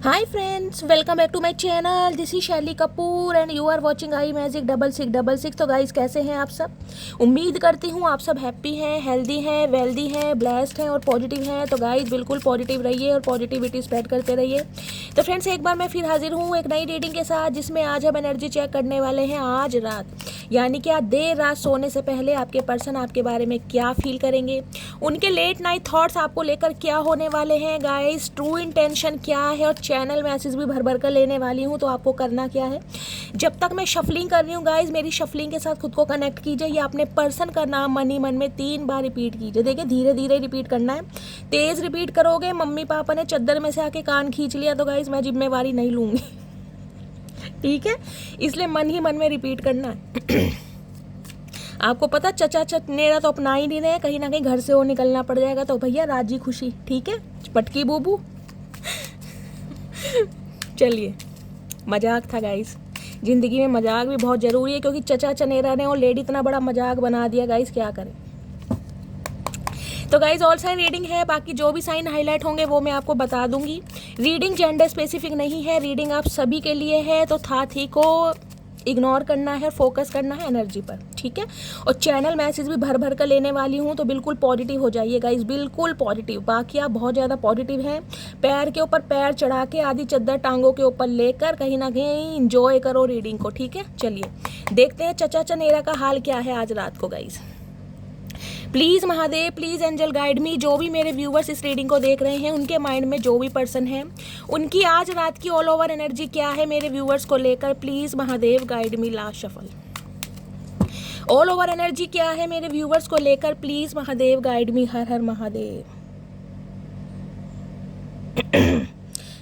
Hi friends, welcome back to my channel. This is Shelly Kapoor and you are watching I magic 6666। तो guys, कैसे हैं आप सब? उम्मीद करती हूँ आप सब हैप्पी हैं, हेल्दी हैं, वेल्दी हैं, ब्लेस्ड हैं और पॉजिटिव हैं। तो गाइस, बिल्कुल पॉजिटिव रहिए और पॉजिटिविटी स्प्रेड करते रहिए। तो फ्रेंड्स, एक बार मैं फिर हाजिर हूँ एक नई रीडिंग के साथ, जिसमें आज हम एनर्जी चेक करने वाले हैं आज रात, यानी कि आज देर रात सोने से पहले आपके पर्सन आपके बारे में क्या फील करेंगे, उनके लेट नाइट थॉट्स आपको लेकर क्या होने वाले हैं गाइस, ट्रू इंटेंशन क्या है, और चैनल मैसेज भी भर भर कर लेने वाली हूँ। तो आपको करना क्या है, जब तक मैं शफलिंग कर रही हूँ गाइस, मेरी शफलिंग के साथ खुद को कनेक्ट कीजिए या अपने पर्सन का नाम मन ही मन में 3 बार रिपीट कीजिए। देखिए, धीरे धीरे रिपीट करना है, तेज रिपीट करोगे मम्मी पापा ने चद्दर में से आके कान खींच लिया तो गाइस मैं जिम्मेवारी नहीं लूँगी। ठीक है, इसलिए मन ही मन में रिपीट करना है। आपको पता चचा चटनेरा तो अपना ही नहीं रहे, कहीं ना कहीं घर से वो निकलना पड़ जाएगा, तो भैया राजी खुशी। ठीक है, पटकी बूबू। चलिए, मजाक था गाइस, जिंदगी में मजाक भी बहुत ज़रूरी है, क्योंकि चचा चनेरा ने और लेडी इतना बड़ा मजाक बना दिया गाइस, क्या करें। तो गाइज, ऑल साइन रीडिंग है, बाकी जो भी साइन हाईलाइट होंगे वो मैं आपको बता दूंगी। रीडिंग जेंडर स्पेसिफिक नहीं है, रीडिंग आप सभी के लिए है, तो थी को इग्नोर करना है, फोकस करना है एनर्जी पर। ठीक है, और चैनल मैसेज भी भर भर कर लेने वाली हूँ, तो बिल्कुल पॉजिटिव हो जाइए गाइज, बिल्कुल पॉजिटिव। बाकी आप बहुत ज़्यादा पॉजिटिव हैं, पैर के ऊपर पैर चढ़ा के आधी चद्दर टांगों के ऊपर लेकर कहीं ना कहीं इंजॉय करो रीडिंग को। ठीक है, चलिए देखते हैं चचा चनेरा का हाल क्या है आज रात को guys. Please Mahadev, please angel guide me. जो भी मेरे व्यूवर्स इस रीडिंग को देख रहे हैं, उनके माइंड में जो भी पर्सन है, उनकी आज रात की ऑल ओवर एनर्जी क्या है मेरे व्यूवर्स को लेकर, please Mahadev guide me. Last shuffle, all over energy क्या है मेरे व्यूवर्स को लेकर, प्लीज़ महादेव गाइड मी। हर हर महादेव।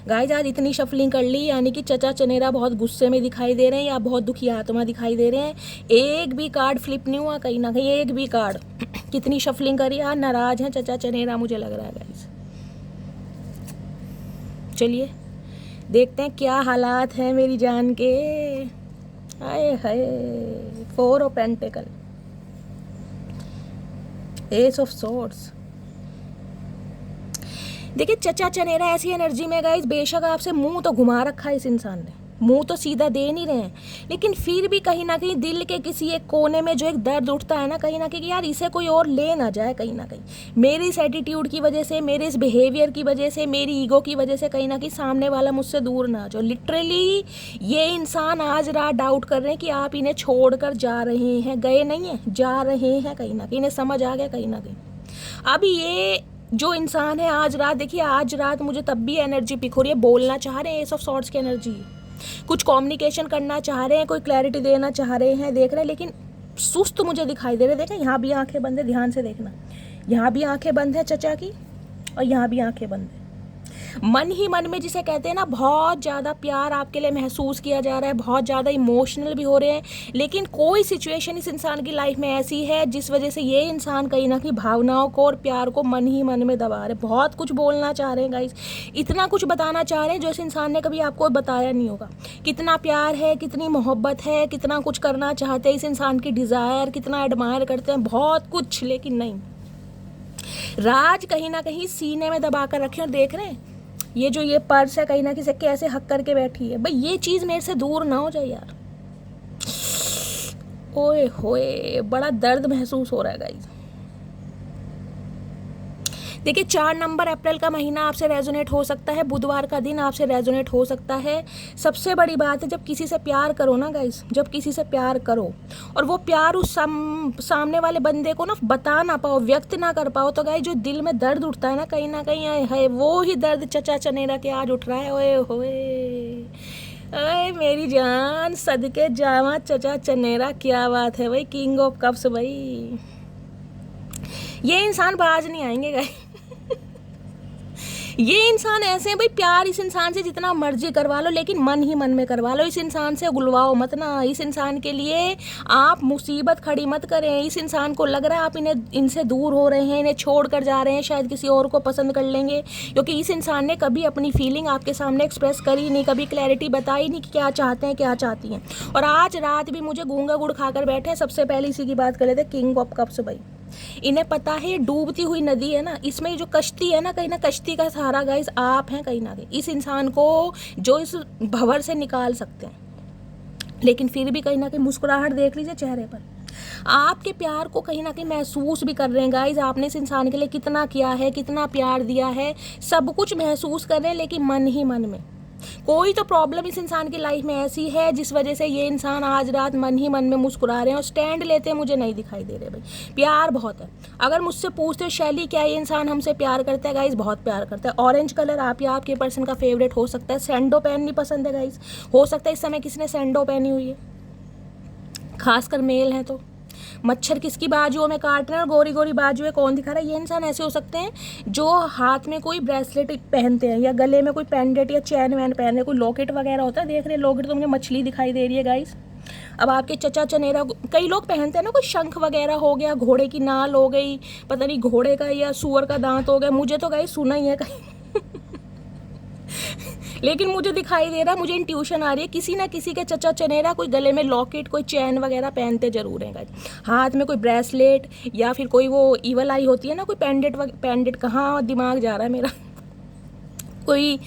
गाइज, आज इतनी शफलिंग कर ली, यानी कि चचा चनेरा बहुत गुस्से में दिखाई दे रहे हैं या बहुत दुखी आत्मा दिखाई दे रहे हैं। एक भी कार्ड फ्लिप नहीं हुआ कहीं ना कहीं, एक भी कार्ड। कितनी शफलिंग करी, आज नाराज हैं चचा चनेरा, मुझे लग रहा है गाइज। चलिए देखते हैं क्या हालात हैं मेरी जान के। हाय हाय, 4 of pentacle, S of swords. देखिए, चचा चनेरा ऐसी एनर्जी में गाइस, बेशक आपसे मुंह तो घुमा रखा है इस इंसान ने, मुंह तो सीधा दे नहीं रहे हैं, लेकिन फिर भी कहीं ना कहीं दिल के किसी एक कोने में जो एक दर्द उठता है ना कहीं ना कहीं, यार इसे कोई और ले ना जाए कहीं ना कहीं। मेरी इस एटीट्यूड की वजह से, मेरे इस बिहेवियर की वजह से, मेरी ईगो की वजह से कहीं ना कहीं सामने वाला मुझसे दूर ना जाओ। लिटरली ये इंसान आज रात डाउट कर रहे हैं कि आप इन्हें छोड़ कर जा रहे हैं, गए नहीं हैं, जा रहे हैं कहीं ना कहीं, इन्हें समझ आ गया कहीं ना कहीं। अब ये जो इंसान है आज रात, देखिए आज रात मुझे तब भी एनर्जी पिक हो रही है, बोलना चाह रहे हैं, एस ऑफ सॉर्ड्स की एनर्जी, कुछ कम्युनिकेशन करना चाह रहे हैं, कोई क्लैरिटी देना चाह रहे हैं, देख रहे हैं, लेकिन सुस्त मुझे दिखाई दे रहे हैं। देखें, यहाँ भी आंखें बंद है, ध्यान से देखना, यहाँ भी आंखें बंद है चचा की, और यहाँ भी आंखें बंद है। मन ही मन में जिसे कहते हैं ना, बहुत ज़्यादा प्यार आपके लिए महसूस किया जा रहा है, बहुत ज़्यादा इमोशनल भी हो रहे हैं, लेकिन कोई सिचुएशन इस इंसान की लाइफ में ऐसी है जिस वजह से ये इंसान कहीं ना कहीं भावनाओं को और प्यार को मन ही मन में दबा रहे हैं। बहुत कुछ बोलना चाह रहे हैं गाइस, इतना कुछ बताना चाह रहे हैं जो इस इंसान ने कभी आपको बताया नहीं होगा। कितना प्यार है, कितनी मोहब्बत है, कितना कुछ करना चाहते हैं इस इंसान की डिज़ायर, कितना एडमायर करते हैं, बहुत कुछ, लेकिन नहीं, राज कहीं ना कहीं सीने में दबा कर रखे। और देख रहे हैं ये जो ये पर्स है, कहीं ना कहीं कैसे हक करके बैठी है, भाई ये चीज़ मेरे से दूर ना हो जाए यार। ओए होए, बड़ा दर्द महसूस हो रहा है गाइस। देखिए, 4 नंबर अप्रैल का महीना आपसे रेजोनेट हो सकता है, बुधवार का दिन आपसे रेजोनेट हो सकता है। सबसे बड़ी बात है, जब किसी से प्यार करो ना गाइस, जब किसी से प्यार करो और वो प्यार उस सामने वाले बंदे को ना बता ना पाओ, व्यक्त ना कर पाओ, तो गाइस जो दिल में दर्द उठता है ना कहीं ना कहीं, है वो ही दर्द चचा चनेरा के आज उठ रहा है। ओए होए, अरे मेरी जान, सदके जावा चचा चनेरा, क्या बात है भाई, किंग ऑफ कप्स भाई। ये इंसान बाज नहीं आएंगे गाइस। ये इंसान ऐसे हैं भाई, प्यार इस इंसान से जितना मर्जी करवा लो, लेकिन मन ही मन में करवा लो, इस इंसान से गुलवाओ मत ना, इस इंसान के लिए आप मुसीबत खड़ी मत करें। इस इंसान को लग रहा है आप इनसे दूर हो रहे हैं, इन्हें छोड़ कर जा रहे हैं, शायद किसी और को पसंद कर लेंगे, क्योंकि इस इंसान ने कभी अपनी फीलिंग आपके सामने एक्सप्रेस करी नहीं, कभी क्लैरिटी बताई नहीं कि क्या चाहते हैं, क्या चाहती हैं। और आज रात भी मुझे गूंगा गुड़ खाकर बैठे हैं। सबसे पहले इसी की बात कर लेते हैं, किंग ऑफ कप्स भाई, इन्हें पता है ये डूबती हुई नदी है ना, इसमें जो कश्ती है ना, कहीं ना कश्ती का सहारा गाइस आप हैं कहीं ना कहीं, इस इंसान को जो इस भंवर से निकाल सकते हैं। लेकिन फिर भी कहीं ना कहीं मुस्कुराहट देख लीजिए चेहरे पर, आपके प्यार को कहीं ना कहीं महसूस भी कर रहे हैं गाइज। आपने इस इंसान के लिए कितना किया है, कितना प्यार दिया है, सब कुछ महसूस कर रहे हैं, लेकिन मन ही मन में कोई तो प्रॉब्लम इस इंसान की लाइफ में ऐसी है जिस वजह से ये इंसान आज रात मन ही मन में मुस्कुरा रहे हैं और स्टैंड लेते हैं मुझे नहीं दिखाई दे रहे। भाई प्यार बहुत है। अगर मुझसे पूछते शैली क्या ये इंसान हमसे प्यार करता है, गाइज बहुत प्यार करता है। ऑरेंज कलर आप या आपके पर्सन का फेवरेट हो सकता है। सैंडो पहननी पसंद है गाइज, हो सकता है इस समय किसी ने सैंडो पहनी हुई है, खासकर मेल है तो। मच्छर किसकी बाजुओं में काट रहे हैं और गोरी गोरी बाजुएं कौन दिखा रहा है, ये इंसान ऐसे हो सकते हैं जो हाथ में कोई ब्रेसलेट पहनते हैं या गले में कोई पेंडेंट या चैन वैन पहन रहे, कोई लॉकेट वगैरह होता है। देख रहे हैं लॉकेट तो मुझे मछली दिखाई दे रही है गाइस। अब आपके चचा चनेरा कई लोग पहनते हैं ना, कोई शंख वगैरह हो गया, घोड़े की नाल हो गई, पता नहीं घोड़े का या सुअर का दांत हो गया, मुझे तो गाइस सुना ही है कहीं लेकिन मुझे दिखाई दे रहा है, मुझे इंट्यूशन आ रही है किसी ना किसी के चचा चनेरा कोई गले में लॉकेट कोई चैन वगैरह पहनते जरूर हैं गाइस। हाथ में कोई ब्रेसलेट या फिर कोई वो ईवल आई होती है ना, कोई पेंडेंट कहाँ दिमाग जा रहा है मेरा कोई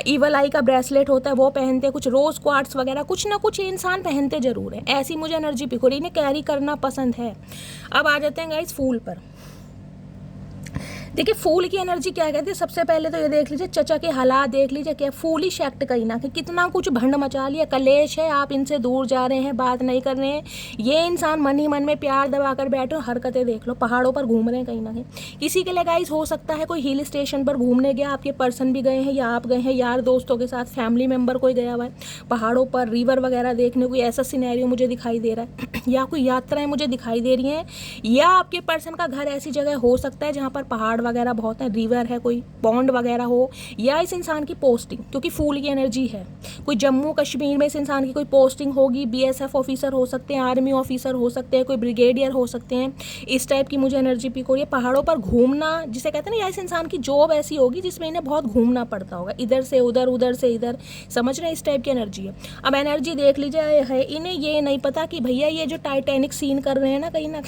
ईवल आई का ब्रेसलेट होता है वो पहनते हैं, कुछ रोज क्वार्ट्स वगैरह कुछ ना कुछ इंसान पहनते जरूर है। ऐसी मुझे एनर्जी पिक हो रही है, इन्हें कैरी करना पसंद है। अब आ जाते हैं गाइस फूल पर। देखिए फूल की एनर्जी क्या कहती है, सबसे पहले तो ये देख लीजिए चचा के हालात देख लीजिए, क्या फूलिश एक्ट कहीं ना कि कितना कुछ भंड मचा लिया, कलेश है, आप इनसे दूर जा रहे हैं, बात नहीं कर रहे हैं। ये इंसान मन ही मन में प्यार दबा कर बैठे, हरकतें देख लो, पहाड़ों पर घूम रहे हैं कहीं ना कहीं। किसी के लिए गाइस हो सकता है कोई हिल स्टेशन पर घूमने गया, आपके पर्सन भी गए हैं या आप गए हैं, यार दोस्तों के साथ, फैमिली मेम्बर कोई गया हुआ है पहाड़ों पर रिवर वगैरह देखने, कोई ऐसा सिनेरियो मुझे दिखाई दे रहा है या कोई यात्राएं मुझे दिखाई दे रही हैं, या आपके पर्सन का घर ऐसी जगह हो सकता है जहाँ पर पहाड़ वगैरह बहुत है, रिवर है, कोई पॉन्ड वगैरह हो, या इस इंसान की पोस्टिंग, क्योंकि फूल की एनर्जी है, कोई जम्मू कश्मीर में इस इंसान की कोई पोस्टिंग होगी, बीएसएफ ऑफिसर हो सकते हैं, आर्मी ऑफिसर हो सकते हैं, कोई ब्रिगेडियर हो सकते हैं, इस टाइप की मुझे एनर्जी पिक हो रही है। पहाड़ों पर घूमना जिसे कहते हैं ना, या इस इंसान की जॉब ऐसी होगी जिसमें इन्हें बहुत घूमना पड़ता होगा, इधर से उधर उधर से इधर, समझ रहे हैं, इस टाइप की एनर्जी है। अब एनर्जी देख लीजिए है, इन्हें ये नहीं पता कि भैया ये जो टाइटैनिक सीन कर रहे हैं ना कहीं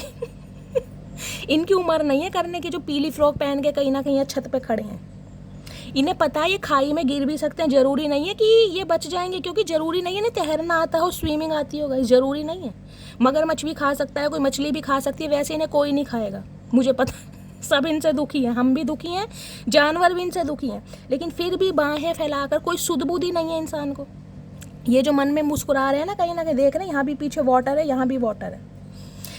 इनकी उम्र नहीं है करने की, जो पीली फ्रॉक पहन के कहीं ना कहीं छत पे खड़े हैं। इन्हें पता है ये खाई में गिर भी सकते हैं, जरूरी नहीं है कि ये बच जाएंगे, क्योंकि जरूरी नहीं है इन्हें तैरना आता हो, स्विमिंग आती होगा, जरूरी नहीं है। मगरमच्छ भी खा सकता है, कोई मछली भी खा सकती है, वैसे इन्हें कोई नहीं खाएगा, मुझे पता सब इनसे दुखी हैं, हम भी दुखी हैं, जानवर भी इनसे दुखी हैं, लेकिन फिर भी बाहें फैलाकर कोई सुध-बुद्धि नहीं है इंसान को। ये जो मन में मुस्कुरा रहे हैं ना कहीं देख रहे हैं, यहाँ भी पीछे वाटर है, यहाँ भी वाटर है।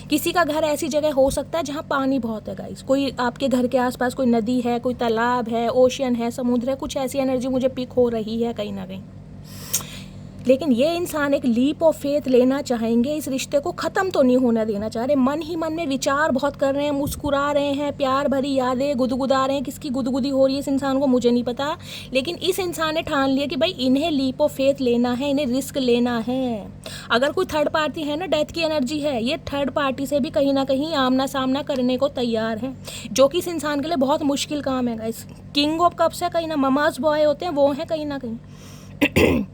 किसी का घर ऐसी जगह हो सकता है जहाँ पानी बहुत है गाइस, कोई आपके घर के आसपास कोई नदी है, कोई तालाब है, ओशियन है, समुद्र है, कुछ ऐसी एनर्जी मुझे पिक हो रही है कहीं ना कहीं। लेकिन ये इंसान एक लीप ऑफ फेथ लेना चाहेंगे, इस रिश्ते को ख़त्म तो नहीं होने देना चाह रहे, मन ही मन में विचार बहुत कर रहे हैं, मुस्कुरा रहे हैं, प्यार भरी यादें गुदगुदा रहे हैं। किसकी गुदगुदी हो रही है इस इंसान को मुझे नहीं पता, लेकिन इस इंसान ने ठान लिया कि भाई इन्हें लीप ऑफ फेथ लेना है, इन्हें रिस्क लेना है। अगर कोई थर्ड पार्टी है ना, डेथ की एनर्जी है, ये थर्ड पार्टी से भी कहीं ना कहीं आमना सामना करने को तैयार है, जो कि इस इंसान के लिए बहुत मुश्किल काम है गाइस। किंग ऑफ कप्स है कहीं ना, ममाज बॉय होते हैं वो हैं कहीं ना कहीं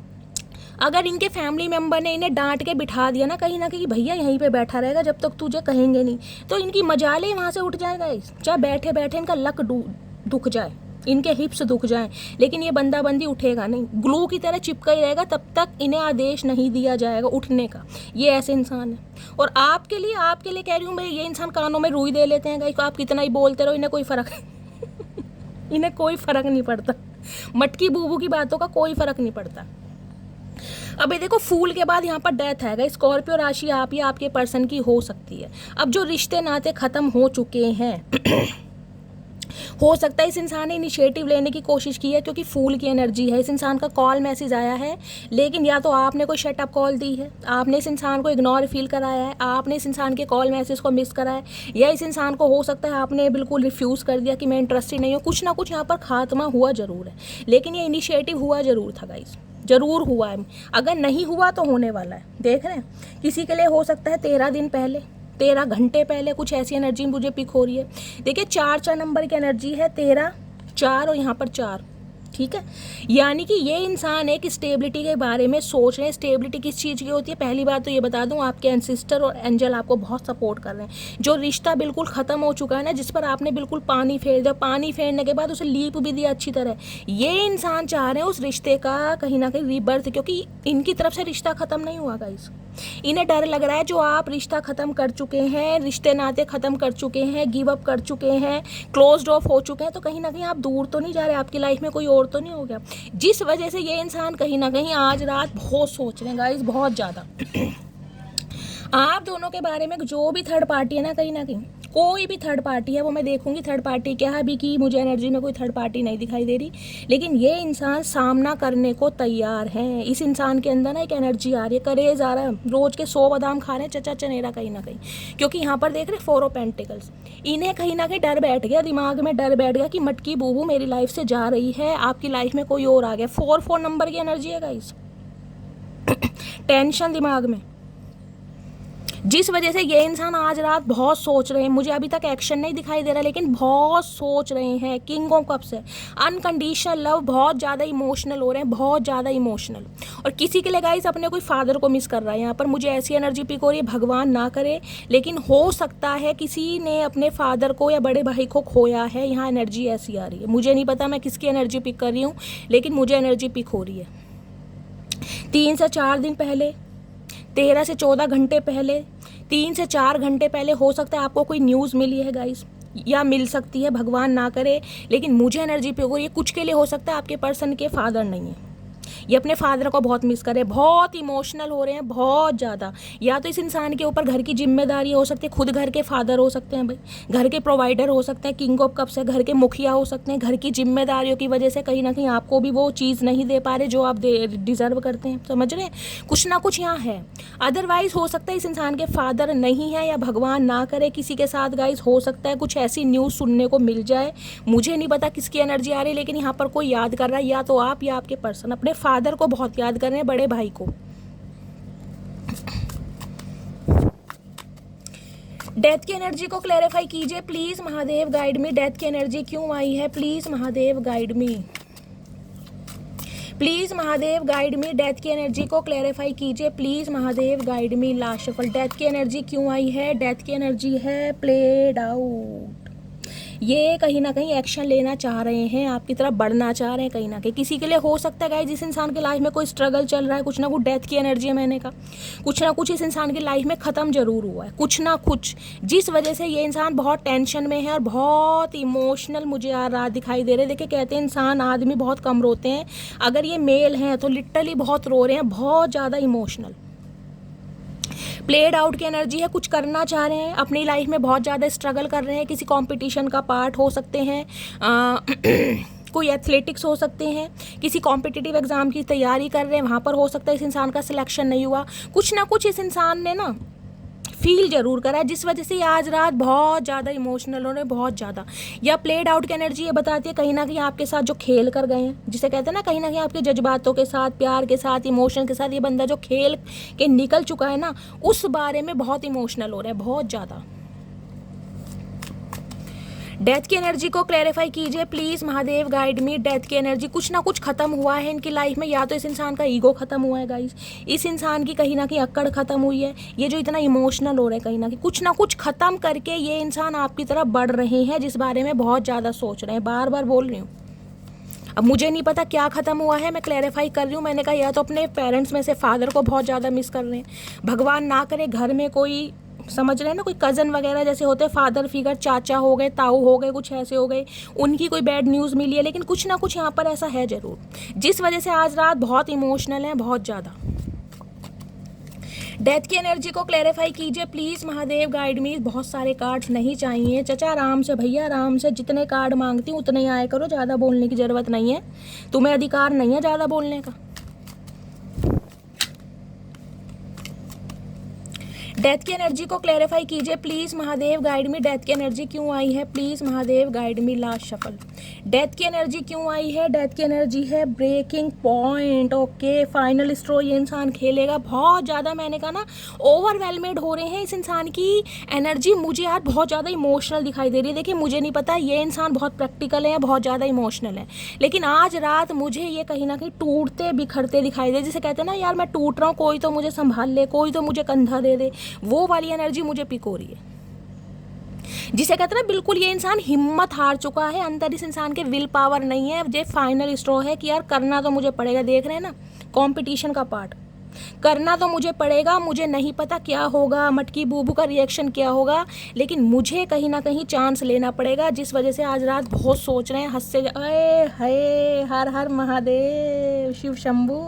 अगर इनके फैमिली मेम्बर ने इन्हें डांट के बिठा दिया ना कहीं भैया यहीं पे बैठा रहेगा जब तक तुझे कहेंगे नहीं, तो इनकी मजाले वहाँ से उठ जाएगा, चाहे बैठे बैठे इनका लक दुख जाए, इनके हिप्स दुख जाएं, लेकिन ये बंदा बंदी उठेगा नहीं, ग्लू की तरह चिपका ही रहेगा तब तक इन्हें आदेश नहीं दिया जाएगा उठने का। ये ऐसे इंसान है। और आपके लिए कह रही हूँ भाई, ये इंसान कानों में रुई दे लेते हैं गाइस, आप कितना ही बोलते रहो, इन्हें कोई फ़र्क इन्हें कोई फ़र्क नहीं पड़ता, मटकी बूबू की बातों का कोई फ़र्क नहीं पड़ता। अब ये देखो फूल के बाद यहाँ पर डेथ है, स्कॉर्पियो राशि आप या आपके पर्सन की हो सकती है। अब जो रिश्ते नाते ख़त्म हो चुके हैं हो सकता है इस इंसान ने इनिशिएटिव लेने की कोशिश की है, क्योंकि फूल की एनर्जी है, इस इंसान का कॉल मैसेज आया है, लेकिन या तो आपने कोई शटअप कॉल दी है, आपने इस इंसान को इग्नोर फील कराया है, आपने इस इंसान के कॉल मैसेज को मिस करा है, या इस इंसान को हो सकता है आपने बिल्कुल रिफ्यूज़ कर दिया कि मैं इंटरेस्टेड नहीं हूँ। कुछ ना कुछ यहाँ पर खात्मा हुआ ज़रूर है, लेकिन ये इनिशिएटिव हुआ ज़रूर था गाइस, ज़रूर हुआ है। अगर नहीं हुआ तो होने वाला है, देख रहे हैं। किसी के लिए हो सकता है 13 दिन पहले, 13 घंटे पहले, कुछ ऐसी एनर्जी मुझे पिक हो रही है। देखिए 4 नंबर की एनर्जी है, 13, 4 और यहाँ पर 4, ठीक है, यानी कि ये इंसान एक स्टेबिलिटी के बारे में सोच रहे हैं। स्टेबिलिटी किस चीज़ की होती है? पहली बात तो ये बता दूं, आपके एंसिस्टर और एंजल आपको बहुत सपोर्ट कर रहे हैं। जो रिश्ता बिल्कुल ख़त्म हो चुका है ना, जिस पर आपने बिल्कुल पानी फेर दिया, पानी फेरने के बाद उसे लीप भी दिया अच्छी तरह, ये इंसान चाह रहे हैं उस रिश्ते का कहीं ना कहीं रीबर्थ, क्योंकि इनकी तरफ से रिश्ता ख़त्म नहीं हुआ गाइस। इन्हें डर लग रहा है जो आप रिश्ता ख़त्म कर चुके हैं, रिश्ते नाते ख़त्म कर चुके हैं, गिव अप कर चुके हैं, क्लोज्ड ऑफ हो चुके हैं, तो कहीं ना कहीं आप दूर तो नहीं जा रहे, आपकी लाइफ में कोई और तो नहीं हो गया। जिस वजह से ये इंसान कहीं ना कहीं आज रात बहुत सोच रहे हैं गाइस, बहुत ज़्यादा। आप दोनों के बारे में जो भी थर्ड पार्टी है ना, कहीं ना कहीं कोई भी थर्ड पार्टी है, वो मैं देखूंगी थर्ड पार्टी क्या है भी, कि मुझे एनर्जी में कोई थर्ड पार्टी नहीं दिखाई दे रही, लेकिन ये इंसान सामना करने को तैयार है। इस इंसान के अंदर ना एक एनर्जी आ रही है, करेज आ रहा है, रोज के 100 बादाम खा रहे हैं चचा चनेरा कहीं ना कहीं, क्योंकि यहाँ पर देख रहे 4 ऑफ पेंटिकल्स। इन्हें कहीं ना कहीं डर बैठ गया, दिमाग में डर बैठ गया कि मटकी बूबू मेरी लाइफ से जा रही है, आपकी लाइफ में कोई और आ गया। 4 नंबर की एनर्जी है गाइस। टेंशन दिमाग में, जिस वजह से ये इंसान आज रात बहुत सोच रहे हैं। मुझे अभी तक एक्शन नहीं दिखाई दे रहा, लेकिन बहुत सोच रहे हैं। किंग ऑफ कप्स है, अनकंडीशनल लव, बहुत ज़्यादा इमोशनल हो रहे हैं, बहुत ज़्यादा इमोशनल। और किसी के लिए गाइस अपने कोई फादर को मिस कर रहा है। यहाँ पर मुझे ऐसी एनर्जी पिक हो रही है, भगवान ना करे, लेकिन हो सकता है किसी ने अपने फादर को या बड़े भाई को खोया है। यहाँ एनर्जी ऐसी आ रही है, मुझे नहीं पता मैं किसकी एनर्जी पिक कर रही हूँ, लेकिन मुझे एनर्जी पिक हो रही है 3 से 4 दिन पहले, 13 से 14 घंटे पहले, 3 से 4 घंटे पहले हो सकता है आपको कोई न्यूज़ मिली है गाइस, या मिल सकती है, भगवान ना करे, लेकिन मुझे एनर्जी पे हो रही है। कुछ के लिए हो सकता है आपके पर्सन के फादर नहीं है, ये अपने फादर को बहुत मिस कर रहे हैं, बहुत इमोशनल हो रहे हैं, बहुत ज़्यादा। या तो इस इंसान के ऊपर घर की जिम्मेदारी हो सकती है, खुद घर के फादर हो सकते हैं भाई, घर के प्रोवाइडर हो सकते हैं, किंग ऑफ कप्स है, घर के मुखिया हो सकते हैं। घर की जिम्मेदारियों की वजह से कहीं ना कहीं आपको भी वो चीज़ नहीं दे पा रहे जो आप डिज़र्व करते हैं, समझ रहे हैं? कुछ ना कुछ यहाँ है। अदरवाइज हो सकता है इस इंसान के फादर नहीं है, या भगवान ना करे किसी के साथ गाइस हो सकता है कुछ ऐसी न्यूज़ सुनने को मिल जाए। मुझे नहीं पता किसकी एनर्जी आ रही है, लेकिन यहाँ पर कोई याद कर रहा है, या तो आप या आपके पर्सन अपने फादर को बहुत याद कर रहे हैं, बड़े भाई को। डेथ की एनर्जी को क्लैरिफाई कीजिए please Mahadev, guide me. Death की एनर्जी क्यों आई है? Please Mahadev guide me, please Mahadev guide me. Death की एनर्जी को क्लैरिफाई कीजिए please Mahadev guide me. Last shuffle, death की एनर्जी क्यों आई है? डेथ की एनर्जी है प्लेड आउट। ये कहीं ना कहीं एक्शन लेना चाह रहे हैं, आपकी तरफ बढ़ना चाह रहे हैं कहीं ना कहीं। किसी के लिए हो सकता है गाइस जिस इंसान के लाइफ में कोई स्ट्रगल चल रहा है, कुछ ना कुछ डेथ की एनर्जी है, मैंने कहा कुछ ना कुछ इस इंसान की लाइफ में ख़त्म जरूर हुआ है, कुछ ना कुछ, जिस वजह से ये इंसान बहुत टेंशन में है और बहुत इमोशनल मुझे रात दिखाई दे रहे हैं। देखिए कहते हैं इंसान, आदमी बहुत कम रोते हैं, अगर ये मेल हैं तो लिटरली बहुत रो रहे हैं, बहुत ज़्यादा इमोशनल। प्लेड आउट की एनर्जी है, कुछ करना चाह रहे हैं अपनी लाइफ में, बहुत ज़्यादा स्ट्रगल कर रहे हैं, किसी कंपटीशन का पार्ट हो सकते हैं, कोई एथलेटिक्स हो सकते हैं, किसी कॉम्पिटिटिव एग्जाम की तैयारी कर रहे हैं, वहाँ पर हो सकता है इस इंसान का सिलेक्शन नहीं हुआ। कुछ ना कुछ इस इंसान ने ना फील जरूर करा है, जिस वजह से आज रात बहुत ज़्यादा इमोशनल हो रहे हैं, बहुत ज़्यादा। या प्लेड आउट की एनर्जी ये बताती है कहीं ना कहीं आपके साथ जो खेल कर गए हैं, जिसे कहते हैं ना कहीं आपके जज्बातों के साथ, प्यार के साथ, इमोशन के साथ, ये बंदा जो खेल के निकल चुका है ना, उस बारे में बहुत इमोशनल हो रहा है, बहुत ज़्यादा। डेथ की एनर्जी को क्लैरिफाई कीजिए please Mahadev guide me. Death की एनर्जी, कुछ ना कुछ खत्म हुआ है इनकी लाइफ में, या तो इस इंसान का ईगो खत्म हुआ है गाइस, इस इंसान की कहीं ना कहीं अक्कड़ खत्म हुई है, ये जो इतना इमोशनल हो रहा है कहीं ना कहीं कुछ ना कुछ खत्म करके ये इंसान आपकी तरफ बढ़ रहे हैं, जिस बारे में बहुत ज़्यादा सोच रहे हैं। बार बार बोल रही हूँ, अब मुझे नहीं पता क्या ख़त्म हुआ है, मैं क्लैरिफाई कर रही हूँ। मैंने कहा या तो अपने पेरेंट्स में से फादर को बहुत ज़्यादा मिस कर रहे हैं, भगवान ना करे घर में कोई, समझ रहे हैं ना, कोई कज़न वगैरह जैसे होते हैं, फादर फिगर, चाचा हो गए, ताऊ हो गए, कुछ ऐसे हो गए, उनकी कोई बैड न्यूज़ मिली है, लेकिन कुछ ना कुछ यहाँ पर ऐसा है ज़रूर, जिस वजह से आज रात बहुत इमोशनल है, बहुत ज़्यादा। डेथ की एनर्जी को क्लैरिफाई कीजिए प्लीज़ महादेव गाइड मी। बहुत सारे कार्ड्स नहीं चाहिए चचा, आराम से भैया, आराम से, जितने कार्ड मांगती हूँ उतने ही आया करो, ज़्यादा बोलने की ज़रूरत नहीं है, तुम्हें अधिकार नहीं है ज़्यादा बोलने का। डेथ की एनर्जी को क्लैरिफाई कीजिए please Mahadev, guide me. Death की एनर्जी क्यों आई है please Mahadev, guide me. Last shuffle. Death की एनर्जी क्यों आई है? डेथ की एनर्जी है ब्रेकिंग पॉइंट। ओके, फाइनल स्ट्रो ये इंसान खेलेगा। बहुत ज़्यादा मैंने कहा ना, ओवरवेलमेड हो रहे हैं इस इंसान की एनर्जी। मुझे यार बहुत ज़्यादा इमोशनल दिखाई दे रही है। देखिए मुझे नहीं पता ये इंसान बहुत प्रैक्टिकल है या बहुत ज़्यादा इमोशनल है, लेकिन आज रात मुझे ये कहीं ना कहीं टूटते बिखरते दिखाई दे। जिसे कहते हैं ना यार मैं टूट रहा हूँ, कोई तो मुझे संभाल ले, कोई तो मुझे कंधा दे दे, वो वाली एनर्जी मुझे पिक हो रही है। जिसे कहते हैं ना बिल्कुल ये इंसान हिम्मत हार चुका है, अंदर इस इंसान के विल पावर नहीं है। ये फाइनल स्ट्रो है कि यार करना तो मुझे पड़ेगा। देख रहे हैं ना कंपटीशन का पार्ट, करना तो मुझे पड़ेगा। मुझे नहीं पता क्या होगा, मटकी बूबू का रिएक्शन क्या होगा, लेकिन मुझे कहीं ना कहीं चांस लेना पड़ेगा। जिस वजह से आज रात बहुत सोच रहे हैं, हंस से अरे हाय, हर हर महादेव, शिव शंभू।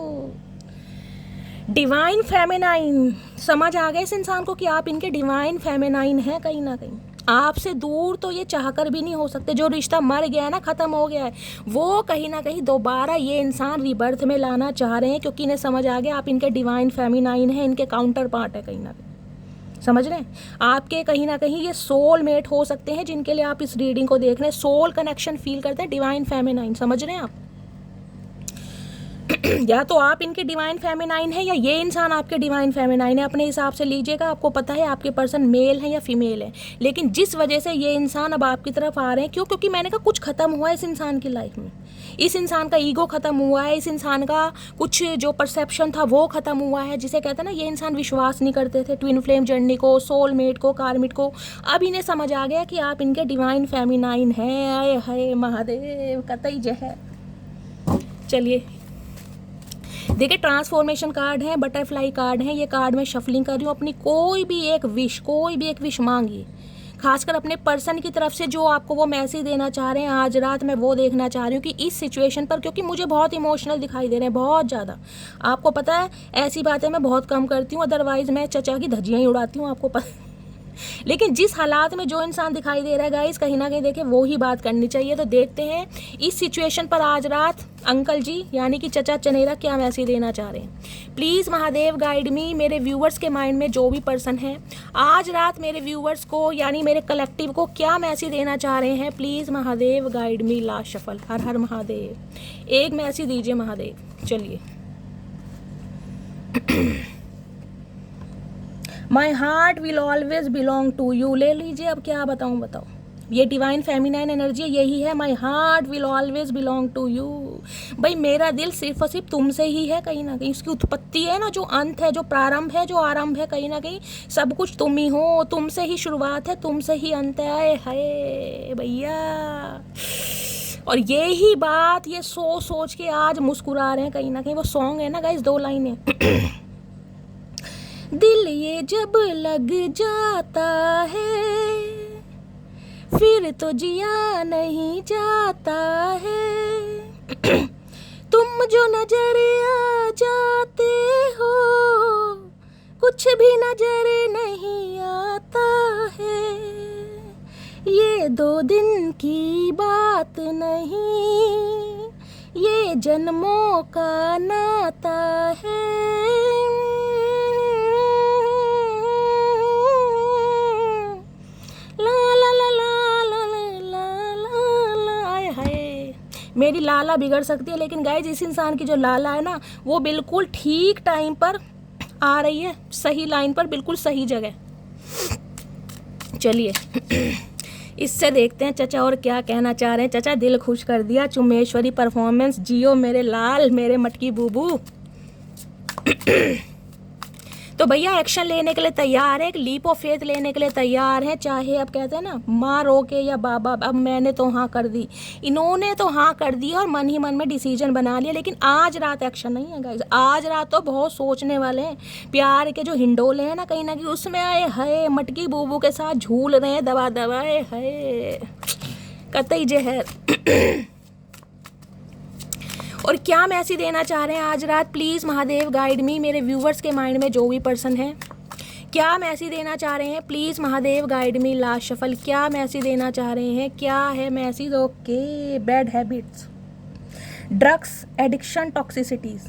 डिवाइन फेमिनाइन, समझ आ गया इस इंसान को कि आप इनके डिवाइन फेमिनाइन हैं। कहीं ना कहीं आपसे दूर तो ये चाहकर भी नहीं हो सकते। जो रिश्ता मर गया है ना, ख़त्म हो गया है, वो कहीं ना कहीं दोबारा ये इंसान रीबर्थ में लाना चाह रहे हैं, क्योंकि इन्हें समझ आ गया आप इनके डिवाइन फेमिनाइन हैं, इनके काउंटर पार्ट है। कहीं ना कहीं समझ रहे हैं, आपके कहीं ना कहीं ये सोल मेट हो सकते हैं, जिनके लिए आप इस रीडिंग को देख रहे हैं। सोल कनेक्शन फील करते हैं, डिवाइन फेमिनाइन। समझ रहे हैं आप? या तो आप इनके डिवाइन फेमिनाइन है या ये इंसान आपके डिवाइन फेमिनाइन है। अपने हिसाब से लीजिएगा, आपको पता है आपके पर्सन मेल है या फीमेल है। लेकिन जिस वजह से ये इंसान अब आपकी तरफ आ रहे हैं, क्यों? क्योंकि मैंने कहा कुछ खत्म हुआ है इस इंसान की लाइफ में। इस इंसान का ईगो खत्म हुआ है, इस इंसान का कुछ जो परसेप्शन था वो खत्म हुआ है। जिसे कहते हैं ना ये इंसान विश्वास नहीं करते थे ट्विन फ्लेम जर्नी को, सोलमेट को, कार्मिट को। अब इन्हें समझ आ गया कि आप इनके डिवाइन फेमिनाइन हैं। आए हाय महादेव, कतई जहर। चलिए देखिए, ट्रांसफॉर्मेशन कार्ड है, बटरफ्लाई कार्ड है। ये कार्ड मैं शफलिंग कर रही हूँ। अपनी कोई भी एक विश मांगिए, खासकर अपने पर्सन की तरफ से जो आपको वो मैसेज देना चाह रहे हैं आज रात। मैं वो देखना चाह रही हूँ कि इस सिचुएशन पर, क्योंकि मुझे बहुत इमोशनल दिखाई दे रहे हैं, बहुत ज़्यादा। आपको पता है ऐसी बातें मैं बहुत कम करती हूँ, अदरवाइज़ मैं चचा की धज्जियाँ ही उड़ाती हूँ, आपको पता। लेकिन जिस हालात में जो इंसान दिखाई दे रहा है गाइस, कहीं ना कहीं देखिए वो ही बात करनी चाहिए। तो देखते हैं इस सिचुएशन पर आज रात अंकल जी यानी कि चचा चनेरा क्या मैसेज देना चाह रहे हैं। प्लीज़ महादेव गाइड मी। मेरे व्यूवर्स के माइंड में जो भी पर्सन है आज रात मेरे व्यूवर्स को यानी मेरे कलेक्टिव को क्या मैसेज देना चाह रहे हैं, please Mahadev guide me. Last shuffle. हर हर महादेव, एक मैसेज दीजिए महादेव। चलिए my heart will always belong to you. ले लीजिए, अब क्या बताऊँ, बताओ। ये डिवाइन फेमिनाइन एनर्जी यही है, my heart will always belong to you. भाई मेरा दिल सिर्फ और सिर्फ तुमसे ही है। कहीं ना कहीं इसकी उत्पत्ति है ना, जो अंत है, जो प्रारंभ है, जो आरंभ है, कहीं ना कहीं सब कुछ तुम ही हो। तुमसे ही शुरुआत है, तुमसे ही अंत है। हाय भैया, और यही बात ये सोच के आज मुस्कुरा रहे हैं। कहीं ना कहीं वो सॉन्ग है ना गाइस, 2 लाइनें। दिल ये जब लग जाता है फिर तो जिया नहीं जाता है। तुम जो नजर आ जाते हो कुछ भी नजर नहीं आता है। ये 2 दिन की बात नहीं, ये जन्मों का नाता है। मेरी लाला बिगड़ सकती है, लेकिन गाइज इस इंसान की जो लाला है ना वो बिल्कुल ठीक टाइम पर आ रही है, सही लाइन पर, बिल्कुल सही जगह। चलिए इससे देखते हैं चचा और क्या कहना चाह रहे हैं। चचा दिल खुश कर दिया, चुम्मेश्वरी परफॉर्मेंस, जियो मेरे लाल, मेरे मटकी बूबू। तो भैया एक्शन लेने के लिए तैयार है, एक लीप ऑफ फेथ लेने के लिए तैयार है। चाहे अब कहते हैं ना माँ रोके या बाबा, अब मैंने तो हाँ कर दी, इन्होंने तो हाँ कर दी और मन ही मन में डिसीजन बना लिया। लेकिन आज रात एक्शन नहीं है गाइस, आज रात तो बहुत सोचने वाले हैं। प्यार के जो हिंडोले हैं ना, कहीं ना कहीं उसमें आए हाय मटकी बूबू के साथ झूल रहे हैं, दबा दबाए हाय कतई जहर। और क्या मैसेज देना चाह रहे हैं आज रात, प्लीज़ महादेव गाइड मी। मेरे व्यूवर्स के माइंड में जो भी पर्सन है क्या मैसेज देना चाह रहे हैं, please Mahadev guide me. Last shuffle, क्या मैसेज देना चाह रहे हैं, क्या है message. Okay, bad habits, drugs addiction, toxicities.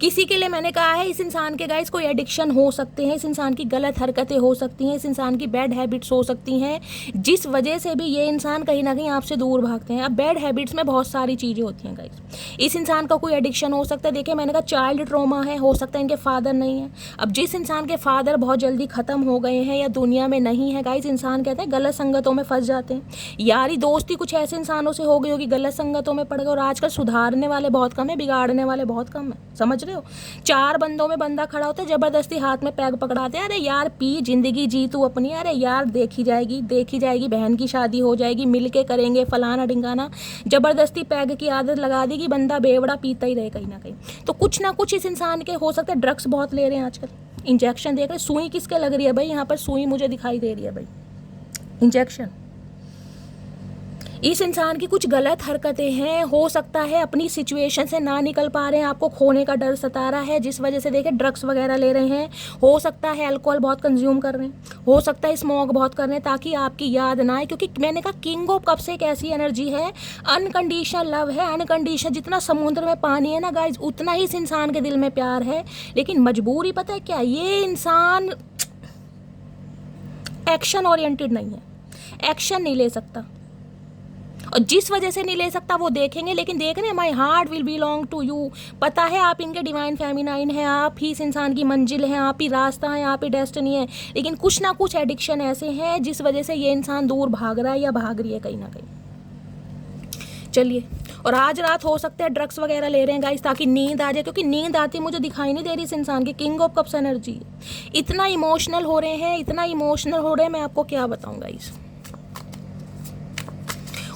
किसी के लिए मैंने कहा है इस इंसान के गाइस कोई एडिक्शन हो सकते हैं, इस इंसान की गलत हरकतें हो सकती हैं, इस इंसान की बैड हैबिट्स हो सकती हैं, जिस वजह से भी ये इंसान कहीं ना कहीं आपसे दूर भागते हैं। अब बैड हैबिट्स में बहुत सारी चीज़ें होती हैं गाइस। इस इंसान का कोई एडिक्शन हो सकता है, देखिए मैंने कहा चाइल्ड ट्रॉमा है, हो सकता है इनके फादर नहीं है। अब जिस इंसान के फादर बहुत जल्दी ख़त्म हो गए हैं या दुनिया में नहीं है गाइस, इंसान कहते हैं गलत संगतों में फंस जाते हैं। यारी दोस्ती कुछ ऐसे इंसानों से हो गई होगी, गलत संगतों में पड़ गए। और आजकल सुधारने वाले बहुत कम है, बिगाड़ने वाले बहुत कम है, समझ रहे हो। 4 बंदों में बंदा खड़ा होता है, ज़बरदस्ती हाथ में पैग पकड़ाते हैं, अरे यार पी, जिंदगी जी तू अपनी, अरे यार देखी जाएगी, बहन की शादी हो जाएगी, मिल के करेंगे फलाना ढिंगाना, ज़बरदस्ती पैग की आदत लगा दी कि बंदा बेवड़ा पीता ही रहे कहीं ना कहीं। तो कुछ ना कुछ इस इंसान के हो सकता है। ड्रग्स बहुत ले रहे हैं आजकल, इंजेक्शन देख रहे, सुई किसके लग रही है भाई, यहाँ पर सुई मुझे दिखाई दे रही है भाई, इंजेक्शन। इस इंसान की कुछ गलत हरकतें हैं, हो सकता है अपनी सिचुएशन से ना निकल पा रहे हैं, आपको खोने का डर सता रहा है, जिस वजह से देखे ड्रग्स वगैरह ले रहे हैं। हो सकता है अल्कोहल बहुत कंज्यूम कर रहे हैं, हो सकता है स्मोक बहुत कर रहे हैं ताकि आपकी याद ना आए। क्योंकि मैंने कहा किंग ऑफ कप्स एक ऐसी एनर्जी है, अनकंडीशनल लव है, अनकंडीशनल। जितना समुद्र में पानी है ना गाइज, उतना ही इस इंसान के दिल में प्यार है। लेकिन मजबूरी पता है क्या, ये इंसान एक्शन ओरिएंटेड नहीं है, एक्शन नहीं ले सकता। और जिस वजह से नहीं ले सकता वो देखेंगे, लेकिन देख रहे हैं my heart will belong to you. पता है आप इनके डिवाइन फेमिनाइन हैं, आप ही इस इंसान की मंजिल हैं, आप ही रास्ता है, आप ही डेस्टिनी है। लेकिन कुछ ना कुछ एडिक्शन ऐसे हैं जिस वजह से ये इंसान दूर भाग रहा है या भाग रही है कहीं ना कहीं। चलिए, और आज रात हो सकता है ड्रग्स वगैरह ले रहे हैं गाइस ताकि नींद आ जाए, क्योंकि नींद आती मुझे दिखाई नहीं दे रही इस इंसान की। किंग ऑफ कप्स एनर्जी, इतना इमोशनल हो रहे हैं, इतना इमोशनल हो रहे हैं, मैं आपको क्या बताऊँ गाइस।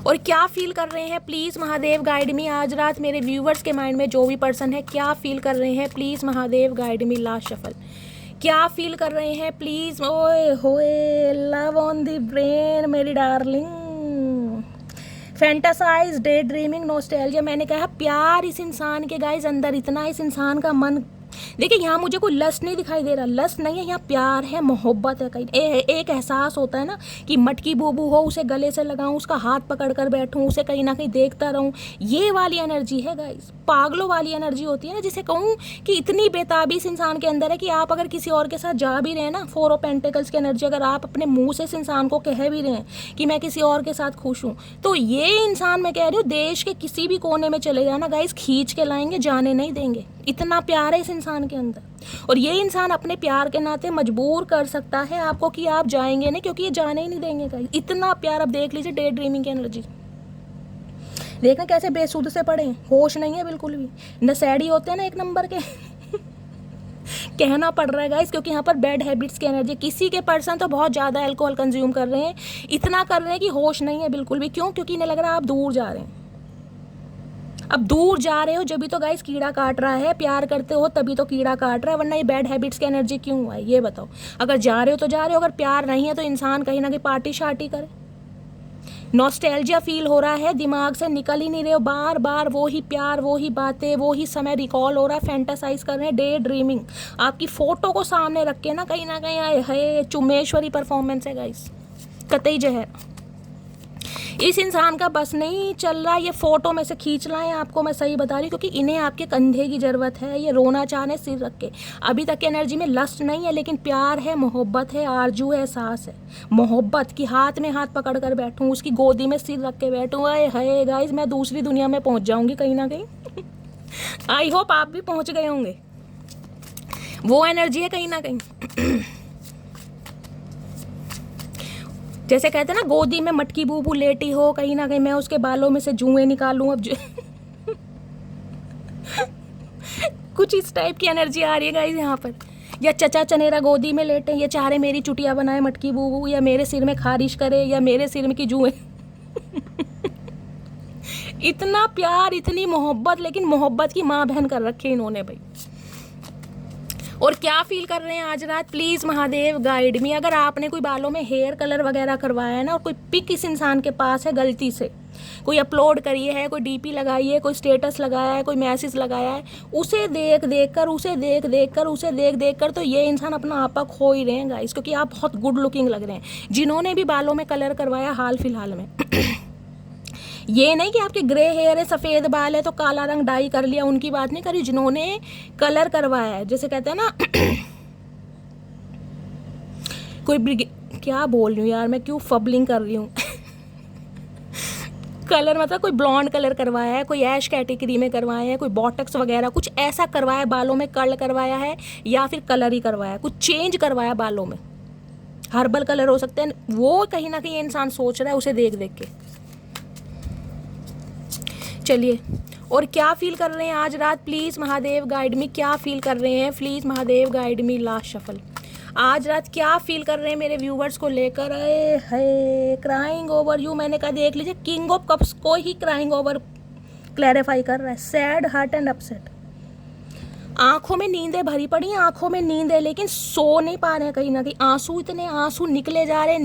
और क्या फील कर रहे हैं प्लीज़ महादेव गाइड मी। आज रात मेरे व्यूवर्स के माइंड में जो भी पर्सन है क्या फील कर रहे हैं please Mahadev guide me. Last shuffle, क्या फील कर रहे हैं प्लीज़। ओए होए, लव ऑन द ब्रेन मेरी डार्लिंग, फैंटासाइज, डे ड्रीमिंग, नॉस्टैल्जिया। मैंने कहा प्यार इस इंसान के गाइस अंदर इतना, इस इंसान का मन, देखिए यहाँ मुझे कोई लस्ट नहीं दिखाई दे रहा, लस्ट नहीं है यहाँ, प्यार है, मोहब्बत है। कहीं एक एहसास होता है ना कि मटकी बूबू हो, उसे गले से लगाऊं, उसका हाथ पकड़ कर बैठूं, उसे कहीं ना कहीं देखता रहूं, ये वाली एनर्जी है गाइस। पागलों वाली एनर्जी होती है ना, जिसे कहूँ कि इतनी बेताबी इस इंसान के अंदर है कि आप अगर किसी और के साथ जा भी रहे हैं ना, 4 ऑफ पेंटिकल्स की एनर्जी, अगर आप अपने मुंह से इस इंसान को कह भी रहे हैं कि मैं किसी और के साथ खुश हूँ, तो ये इंसान, मैं कह रही हूँ, देश के किसी भी कोने में चले जाना गाइस, खींच के लाएंगे, जाने नहीं देंगे। इतना प्यार है इस इंसान के अंदर। और ये इंसान अपने प्यार के नाते मजबूर कर सकता है आपको कि आप जाएंगे नहीं, क्योंकि ये जाने ही नहीं देंगे गाइस। इतना प्यार। अब देख लीजिए डे ड्रीमिंग की एनर्जी, देखना कैसे बेसुध से पड़े, होश नहीं है बिल्कुल भी, नशेड़ी होते हैं ना एक नंबर के कहना पड़ रहा है गाइस, क्योंकि यहाँ पर बैड हैबिट्स की एनर्जी। किसी के पर्सन तो बहुत ज़्यादा अल्कोहल कंज्यूम कर रहे हैं, इतना कर रहे हैं कि होश नहीं है बिल्कुल भी। क्यों? क्योंकि इन्हें लग रहा है आप दूर जा रहे हैं। अब दूर जा रहे हो जब भी तो गाइस कीड़ा काट रहा है, प्यार करते हो तभी तो कीड़ा काट रहा है, वरना ये बैड हैबिट्स की एनर्जी क्यों हुआ है ये बताओ। अगर जा रहे हो तो जा रहे हो, अगर प्यार नहीं है तो इंसान कहीं ना कहीं पार्टी शार्टी करे। नॉस्टैल्जिया फील हो रहा है, दिमाग से निकल ही नहीं रहे हो, बार बार वो ही प्यार, वो ही बातें, वो ही समय रिकॉल हो रहा है, फैंटासाइज कर रहे हैं, डे ड्रीमिंग। आपकी फोटो को सामने रख के ना कहीं आए है, चुमेश्वरी परफॉर्मेंस है गाइस, कतई जहर। इस इंसान का बस नहीं चल रहा, ये फोटो में से खींच लाएं आपको, मैं सही बता रही हूँ, क्योंकि इन्हें आपके कंधे की ज़रूरत है। ये रोना चाहने सिर रख के, अभी तक एनर्जी में लस्ट नहीं है, लेकिन प्यार है, मोहब्बत है, आरजू है, एहसास है, मोहब्बत की हाथ में हाथ पकड़ कर बैठूँ, उसकी गोदी में सिर रख के बैठूँ। अरे है गाइस, मैं दूसरी दुनिया में पहुँच जाऊँगी कहीं ना कहीं आई होप आप भी पहुँच गए होंगे। वो एनर्जी है कहीं ना कहीं जैसे कहते हैं ना, गोदी में मटकी बूबू लेटी हो, कहीं ना कहीं मैं उसके बालों में से जुएं निकालूं अब कुछ इस टाइप की एनर्जी आ रही है गाइस यहाँ पर। या चचा चनेरा गोदी में लेटे, ये चाह रहे मेरी चुटिया बनाए मटकी बूबू, या मेरे सिर में खारिश करे, या मेरे सिर में की जुएं इतना प्यार, इतनी मोहब्बत, लेकिन मोहब्बत की माँ बहन कर रखी है इन्होंने भाई। और क्या फील कर रहे हैं आज रात प्लीज़ महादेव गाइड मी। अगर आपने कोई बालों में हेयर कलर वगैरह करवाया है ना, और कोई पिक इस इंसान के पास है गलती से, कोई अपलोड करी है, कोई डीपी लगाई है, कोई स्टेटस लगाया है, कोई मैसेज लगाया है, उसे देख देख कर तो ये इंसान अपना आपा खो ही रहे हैं गाइस, क्योंकि आप बहुत गुड लुकिंग लग रहे हैं। जिन्होंने भी बालों में कलर करवाया हाल फिलहाल में ये नहीं कि आपके ग्रे हेयर है, सफ़ेद बाल है तो काला रंग डाई कर लिया, उनकी बात नहीं करी। जिन्होंने कलर करवाया है, जैसे कहते हैं ना क्या बोल रही हूँ यार मैं, क्यों फबलिंग कर रही हूँ कलर मतलब कोई ब्लॉन्ड कलर करवाया है, कोई ऐश कैटेगरी में करवाया है, कोई बॉटक्स वगैरह कुछ ऐसा करवाया है, बालों में कर्ल करवाया है या फिर कलर ही करवाया है, कुछ चेंज करवाया बालों में, हर्बल कलर हो सकते हैं, वो कहीं ना कहीं इंसान सोच रहा है उसे देख देख के। चलिए, और क्या फील कर रहे हैं आज रात, प्लीज़ महादेव गाइड मी, क्या फील कर रहे हैं please Mahadev guide me. Last shuffle, आज रात क्या फील कर रहे हैं मेरे व्यूवर्स को लेकर। है क्राइंग ओवर यू, मैंने कहा देख लीजिए, किंग ऑफ कप्स को ही क्राइंग ओवर क्लैरिफाई कर रहा है। सैड, हर्ट एंड अपसेट, आंखों में नींदें भरी पड़ी हैं, आंखों में नींद है लेकिन सो नहीं पा रहे हैं, कहीं ना कहीं आंसू, इतने आंसू निकले जा रहे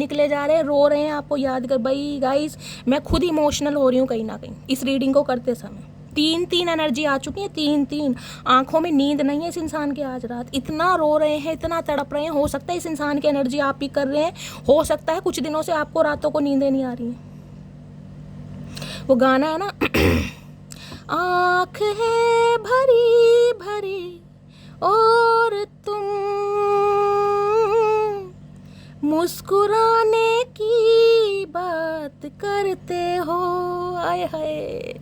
हैं, रो रहे हैं। आपको याद कर भाई गाइस, मैं खुद इमोशनल हो रही हूँ कहीं ना कहीं इस रीडिंग को करते समय। तीन एनर्जी आ चुकी है, तीन आंखों में नींद नहीं है इस इंसान के आज रात, इतना रो रहे हैं, इतना तड़प रहे हैं। हो सकता है इस इंसान की एनर्जी आप पिक कर रहे हैं, हो सकता है कुछ दिनों से आपको रातों को नींदें नहीं आ रही हैं। वो गाना है ना आँख है भरी भरी और तुम मुस्कुराने की बात करते हो, आय हाय।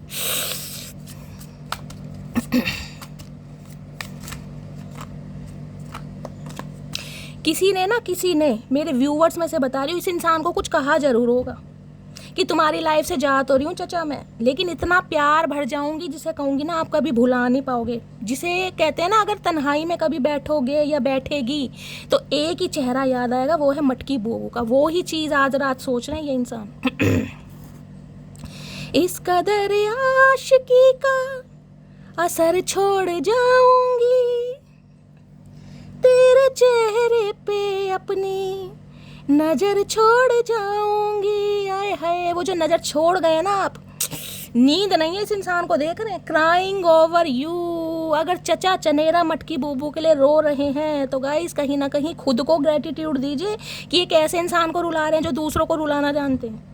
किसी ने मेरे व्यूवर्स में से बता रही हूँ, इस इंसान को कुछ कहा जरूर होगा कि तुम्हारी लाइफ से जा तो रही हूँ चचा मैं, लेकिन इतना प्यार भर जाऊंगी जिसे कहूँगी ना आप कभी भुला नहीं पाओगे। जिसे कहते हैं ना, अगर तन्हाई में कभी बैठोगे या बैठेगी तो एक ही चेहरा याद आएगा, वो है मटकी बुआ का। वो ही चीज़ आज रात सोच रहे हैं ये इंसान इस कदर आशिकी का असर छोड़ जाऊंगी, तेरे चेहरे पे अपनी नजर छोड़ जाऊंगी, आय हाय। वो जो नजर छोड़ गए ना आप, नींद नहीं है इस इंसान को, देख रहे हैं क्राइंग ओवर यू। अगर चचा चनेरा मटकी बूबू के लिए रो रहे हैं तो गाइस कहीं ना कहीं खुद को ग्रेटिट्यूड दीजिए कि एक ऐसे इंसान को रुला रहे हैं जो दूसरों को रुलाना जानते हैं।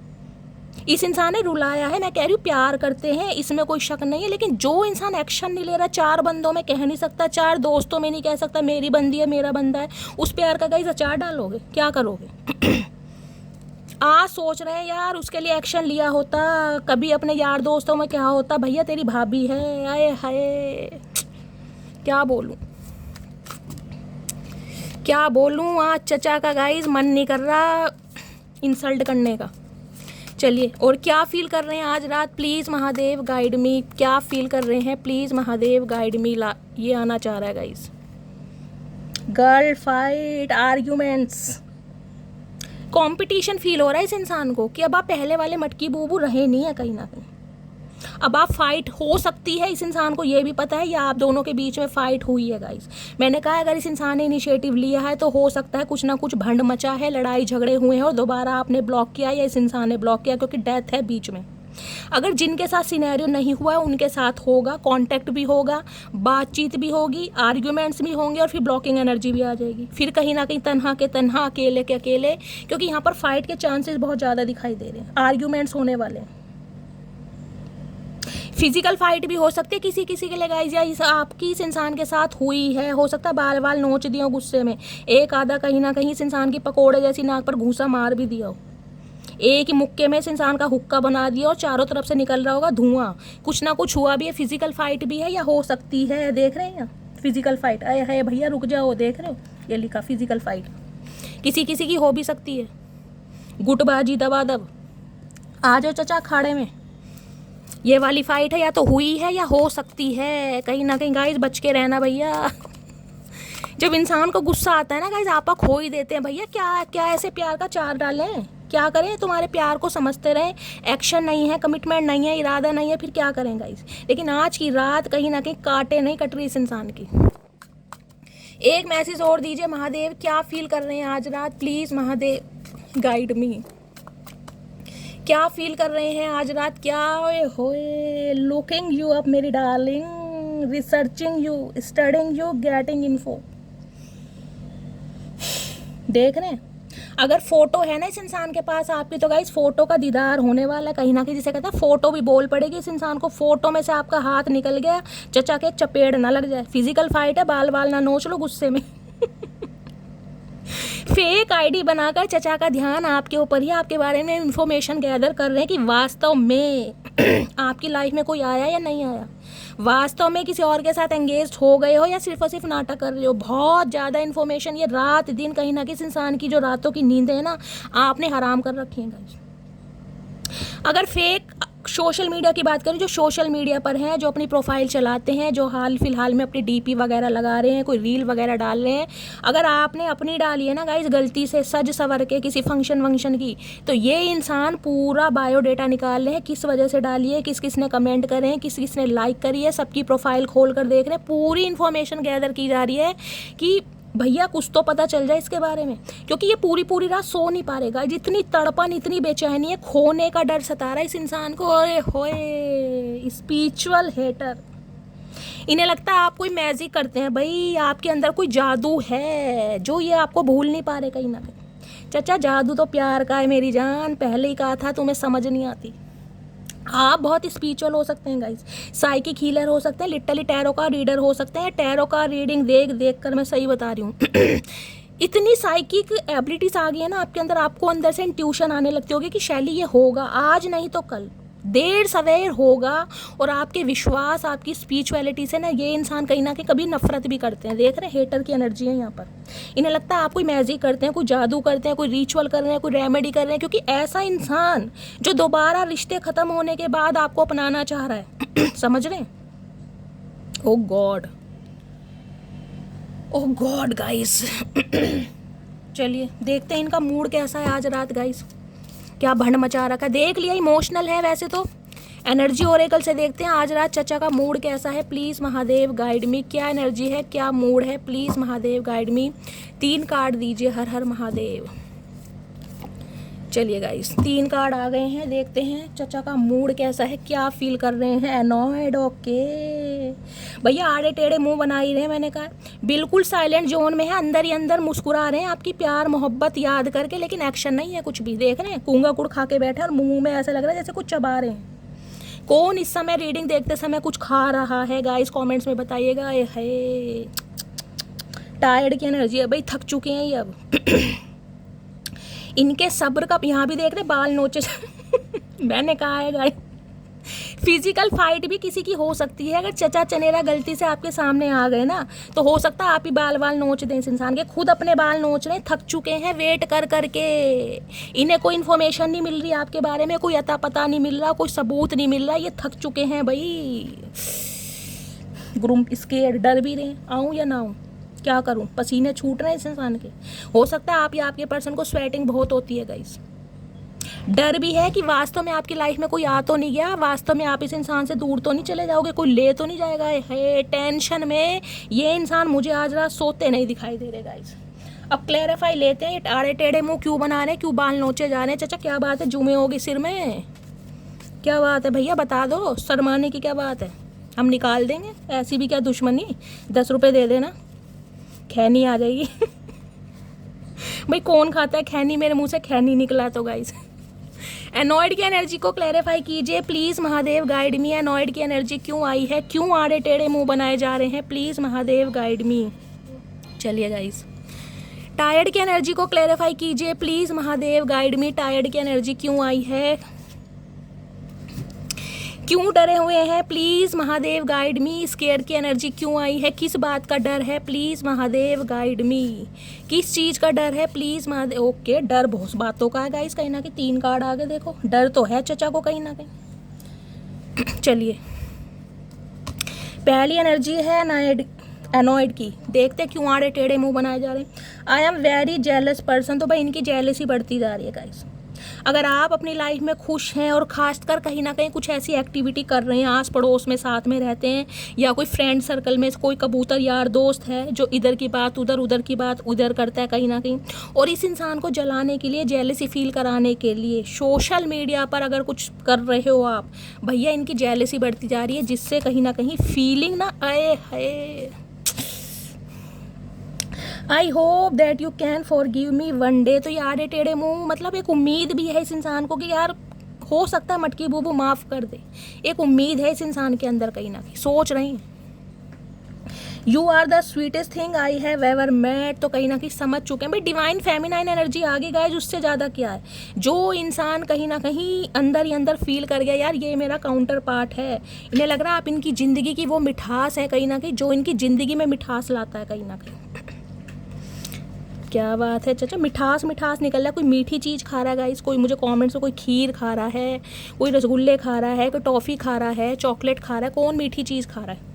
इस इंसान ने रुलाया है, मैं कह रही हूँ प्यार करते हैं, इसमें कोई शक नहीं है, लेकिन जो इंसान एक्शन नहीं ले रहा, 4 बंदों में कह नहीं सकता, 4 दोस्तों में नहीं कह सकता मेरी बंदी है मेरा बंदा है, उस प्यार का गाइस अचार डालोगे, क्या करोगे आज सोच रहे हैं यार उसके लिए एक्शन लिया होता, कभी अपने यार दोस्तों में क्या होता, भैया तेरी भाभी है, आए हाय क्या बोलूँ आज चचा का गाइस मन नहीं कर रहा इंसल्ट करने का। चलिए, और क्या फील कर रहे हैं आज रात, प्लीज़ महादेव गाइड मी, क्या फील कर रहे हैं प्लीज़ महादेव गाइड मी। ये आना चाह रहा है guys, girl fight, arguments, competition feel हो रहा है इस इंसान को कि अब आप पहले वाले मटकी बूबू रहे नहीं है कहीं ना कहीं, अब आप फाइट हो सकती है, इस इंसान को ये भी पता है या आप दोनों के बीच में फाइट हुई है गाइस। मैंने कहा अगर इस इंसान ने इनिशिएटिव लिया है तो हो सकता है कुछ ना कुछ भंड मचा है, लड़ाई झगड़े हुए हैं और दोबारा आपने ब्लॉक किया या इस इंसान ने ब्लॉक किया, क्योंकि डेथ है बीच में। अगर जिनके साथ सिनेरियो नहीं हुआ है उनके साथ होगा, कांटेक्ट भी होगा, बातचीत भी होगी, आर्ग्यूमेंट्स भी होंगे और फिर ब्लॉकिंग एनर्जी भी आ जाएगी, फिर कहीं ना कहीं तन्हा के तन्हा, अकेले के अकेले, क्योंकि यहाँ पर फाइट के चांसेस बहुत ज़्यादा दिखाई दे रहे हैं, आर्ग्यूमेंट्स होने वाले हैं, फिजिकल फाइट भी हो सकती है किसी किसी के लिए गाइस, या इस आपकी इस इंसान के साथ हुई है, हो सकता है बाल बाल नोच दिया हो गुस्से में, एक आधा कहीं ना कहीं इस इंसान की पकोड़े जैसी नाक पर घूसा मार भी दिया हो, एक ही मुक्के में इस इंसान का हुक्का बना दिया और चारों तरफ से निकल रहा होगा धुआं, कुछ ना कुछ हुआ भी है, फिजिकल फाइट भी है या हो सकती है, देख रहे हैं फिजिकल फाइट, अरे है भैया रुक जाओ, देख रहे हो ये लिखा फिजिकल फाइट, किसी किसी की हो भी सकती है, गुटबाजी दबादब, आ जाओ चचा अखाड़े में, ये वाली फाइट है या तो हुई है या हो सकती है, कहीं ना कहीं गाइस बच के रहना भैया। जब इंसान को गुस्सा आता है ना गाइस, आपा खो ही देते हैं भैया, क्या क्या ऐसे प्यार का चार डालें, क्या करें, तुम्हारे प्यार को समझते रहें, एक्शन नहीं है, कमिटमेंट नहीं है, इरादा नहीं है, फिर क्या करें गाइस। लेकिन आज की रात कहीं ना कहीं कांटे नहीं कट रही इस इंसान की। एक मैसेज और दीजिए महादेव, क्या फील कर रहे हैं आज रात, प्लीज़ महादेव गाइड मी, क्या फील कर रहे हैं आज रात, क्या होए, लुकिंग यू अप मेरी darling, researching you, studying you, getting info, देख रहे हैं अगर फोटो है ना इस इंसान के पास आपकी, तो गाइस फोटो का दीदार होने वाला है कहीं ना कहीं। जिसे कहता है फोटो भी बोल पड़ेगी इस इंसान को। फोटो में से आपका हाथ निकल गया, चचा के चपेड़ ना लग जाए। फिजिकल फाइट है, बाल बाल ना नोच लो गुस्से में। फेक आईडी बनाकर चचा का ध्यान आपके ऊपर ही, आपके बारे में इंफॉर्मेशन गैदर कर रहे हैं कि वास्तव में आपकी लाइफ में कोई आया या नहीं आया, वास्तव में किसी और के साथ एंगेज हो गए हो या सिर्फ और सिर्फ नाटक कर रहे हो। बहुत ज़्यादा इन्फॉर्मेशन, ये रात दिन कहीं ना किसी इंसान की जो रातों की नींद है ना, आपने हराम कर रखी है गाइस। अगर फेक सोशल मीडिया की बात करें, जो सोशल मीडिया पर हैं, जो अपनी प्रोफाइल चलाते हैं, जो हाल फिलहाल में अपनी डीपी वगैरह लगा रहे हैं, कोई रील वगैरह डाल रहे हैं, अगर आपने अपनी डाली है ना गाइस गलती से सज सवर के किसी फंक्शन वंक्शन की, तो ये इंसान पूरा बायोडेटा निकाल रहे हैं, किस वजह से डाली है, किस किस ने कमेंट करे हैं, किस किस ने लाइक करी है, सबकी प्रोफाइल खोल कर देख रहे हैं। पूरी इन्फॉर्मेशन गैदर की जा रही है कि भैया कुछ तो पता चल जाए इसके बारे में, क्योंकि ये पूरी पूरी रात सो नहीं पा रहेगा। जितनी तड़पन, इतनी बेचैनी है, खोने का डर सता रहा है इस इंसान को। अरे होए स्पिरिचुअल हेटर, इन्हें लगता है आप कोई मैजिक करते हैं। भाई आपके अंदर कोई जादू है जो ये आपको भूल नहीं पा रहे कहीं ना कहीं। चचा जादू तो प्यार का है मेरी जान, पहले ही कहा था, तुम्हें समझ नहीं आती। आप बहुत स्पिरिचुअल हो सकते हैं गाइस, साइकिक हीलर हो सकते हैं, लिटरली टैरो का रीडर हो सकते हैं। टैरो का रीडिंग देख कर मैं सही बता रही हूँ। इतनी साइकिक एबिलिटीज आ गई है ना आपके अंदर, आपको अंदर से इंट्यूशन आने लगती होगी कि शैली ये होगा, आज नहीं तो कल, देर सवेर होगा। और आपके विश्वास, आपकी स्पिरिचुअलिटी से ना ये इंसान कहीं ना कहीं कभी नफरत भी करते हैं। देख रहे हैं हेटर की एनर्जी है यहाँ पर। इन्हें लगता है आप कोई मैजिक करते हैं, कोई जादू करते हैं, कोई रिचुअल कर रहे हैं, कोई रेमेडी कर रहे हैं, क्योंकि ऐसा इंसान जो दोबारा रिश्ते खत्म होने के बाद आपको अपनाना चाह रहा है। समझ रहे हैं? ओ गॉड, ओ गॉड गाइस। चलिए देखते हैं इनका मूड कैसा है आज रात गाइस, क्या भंड मचा रखा है। देख लिया इमोशनल है वैसे तो। एनर्जी ओरेकल से देखते हैं आज रात चचा का मूड कैसा है। प्लीज़ महादेव गाइड मी, क्या एनर्जी है, क्या मूड है, please Mahadev guide me. 3 card दीजिए, हर हर महादेव। चलिए गाइस 3 कार्ड आ गए हैं, देखते हैं चचा का मूड कैसा है, क्या फील कर रहे हैं। एनॉयड, ओके भैया आड़े टेढ़े मुंह बना ही रहे हैं, मैंने कहा बिल्कुल साइलेंट जोन में है, अंदर ही अंदर मुस्कुरा रहे हैं आपकी प्यार मोहब्बत याद करके, लेकिन एक्शन नहीं है कुछ भी। देख रहे हैं कूंगा कुड़ खा के बैठे और मुंह में ऐसा लग रहा है जैसे कुछ चबा रहे हैं। कौन इस समय रीडिंग देखते समय कुछ खा रहा है गाइस, कमेंट्स में बताइएगा। है टायर्ड की एनर्जी है भाई, थक चुके हैं ये अब। इनके सब्र का, यहाँ भी देख रहे बाल नोचे। मैंने कहा है गाइस फिजिकल फाइट भी किसी की हो सकती है। अगर चचा चनेरा गलती से आपके सामने आ गए ना, तो हो सकता है आप ही बाल बाल नोच दें इस इंसान के। खुद अपने बाल नोच रहे हैं, थक चुके हैं वेट कर करके। इन्हें कोई इन्फॉर्मेशन नहीं मिल रही आपके बारे में, कोई अता पता नहीं मिल रहा, कोई सबूत नहीं मिल रहा, ये थक चुके हैं भाई। ग्रुम स्केयर, डर भी रहे, आऊँ या ना आऊँ, क्या करूं, पसीने छूट रहे हैं इस इंसान के। हो सकता है आप या आपके पर्सन को स्वेटिंग बहुत होती है गाइस। डर भी है कि वास्तव में आपकी लाइफ में कोई आ तो नहीं गया, वास्तव में आप इस इंसान से दूर तो नहीं चले जाओगे, कोई ले तो नहीं जाएगा। है टेंशन में ये इंसान मुझे आज रात सोते नहीं दिखाई दे रहे गाइस। अब क्लैरिफाई लेते हैं, ये आड़े टेढ़े मुंह क्यों बना रहे हैं, क्यों बाल नोचे जा रहे हैं। चचा क्या बात है, जुमे होगी सिर में, क्या बात है भैया बता दो, शर्माने की क्या बात है, हम निकाल देंगे। ऐसी भी क्या दुश्मनी, 10 रुपये दे देना, खैनी आ जाएगी। भाई कौन खाता है खैनी, मेरे मुंह से खैनी निकला तो गाइस। एनॉयड की एनर्जी को क्लैरिफाई कीजिए please Mahadev guide me. Annoyed की एनर्जी क्यों आई है, क्यों आड़े टेढ़े मुंह बनाए जा रहे हैं, प्लीज़ महादेव गाइड मी। चलिए गाइस टायर्ड की एनर्जी को क्लैरिफाई कीजिए please Mahadev guide me. Tired की एनर्जी क्यों आई है, क्यों डरे हुए हैं, please Mahadev guide me. Square की एनर्जी क्यों आई है, किस बात का डर है, प्लीज़ महादेव गाइड मी। किस चीज़ का डर है, प्लीज़ महादेव। ओके डर बहुत बातों का है गाइस, कहीं ना कहीं 3 कार्ड आगे देखो, डर तो है चचा को कहीं ना कहीं। चलिए पहली एनर्जी है एनॉयड की, देखते क्यों आड़े टेढ़े मुंह बनाए जा रहे हैं। I am very jealous person, तो भाई इनकी जेलसी बढ़ती जा रही है गाइस। अगर आप अपनी लाइफ में खुश हैं और खासकर कहीं ना कहीं कुछ ऐसी एक्टिविटी कर रहे हैं, आस पड़ोस में साथ में रहते हैं, या कोई फ्रेंड सर्कल में कोई कबूतर यार दोस्त है जो इधर की बात उधर, उधर की बात उधर करता है कहीं ना कहीं, और इस इंसान को जलाने के लिए, जेलसी फील कराने के लिए सोशल मीडिया पर अगर कुछ कर रहे हो आप, भैया इनकी जेलसी बढ़ती जा रही है, जिससे कहीं ना कहीं फीलिंग ना आए है। I hope that you can forgive me one day. तो यार टेढ़े मुंह मतलब एक उम्मीद भी है इस इंसान को कि यार हो सकता है मटकी बूबू माफ़ कर दे। एक उम्मीद है इस इंसान के अंदर, कहीं ना कहीं सोच रही हैं। You are the sweetest thing I have ever met. तो कहीं ना कहीं समझ चुके हैं भाई, डिवाइन फेमिनाइन एनर्जी आगे गाइस, उससे ज़्यादा क्या है। जो इंसान कहीं ना कहीं अंदर ही अंदर फील कर गया यार ये मेरा काउंटर पार्ट है, इन्हें लग रहा है आप इनकी ज़िंदगी की वो मिठास है कहीं ना कहीं, जो इनकी ज़िंदगी में मिठास लाता है कहीं ना कहीं। क्या बात है चाचा, मिठास मिठास निकल रहा है। कोई मीठी चीज़ खा रहा है गाइस, कोई मुझे कमेंट्स में कोई खीर खा रहा है, कोई रसगुल्ले खा रहा है, कोई टॉफ़ी खा रहा है, चॉकलेट खा रहा है, कौन मीठी चीज़ खा रहा है।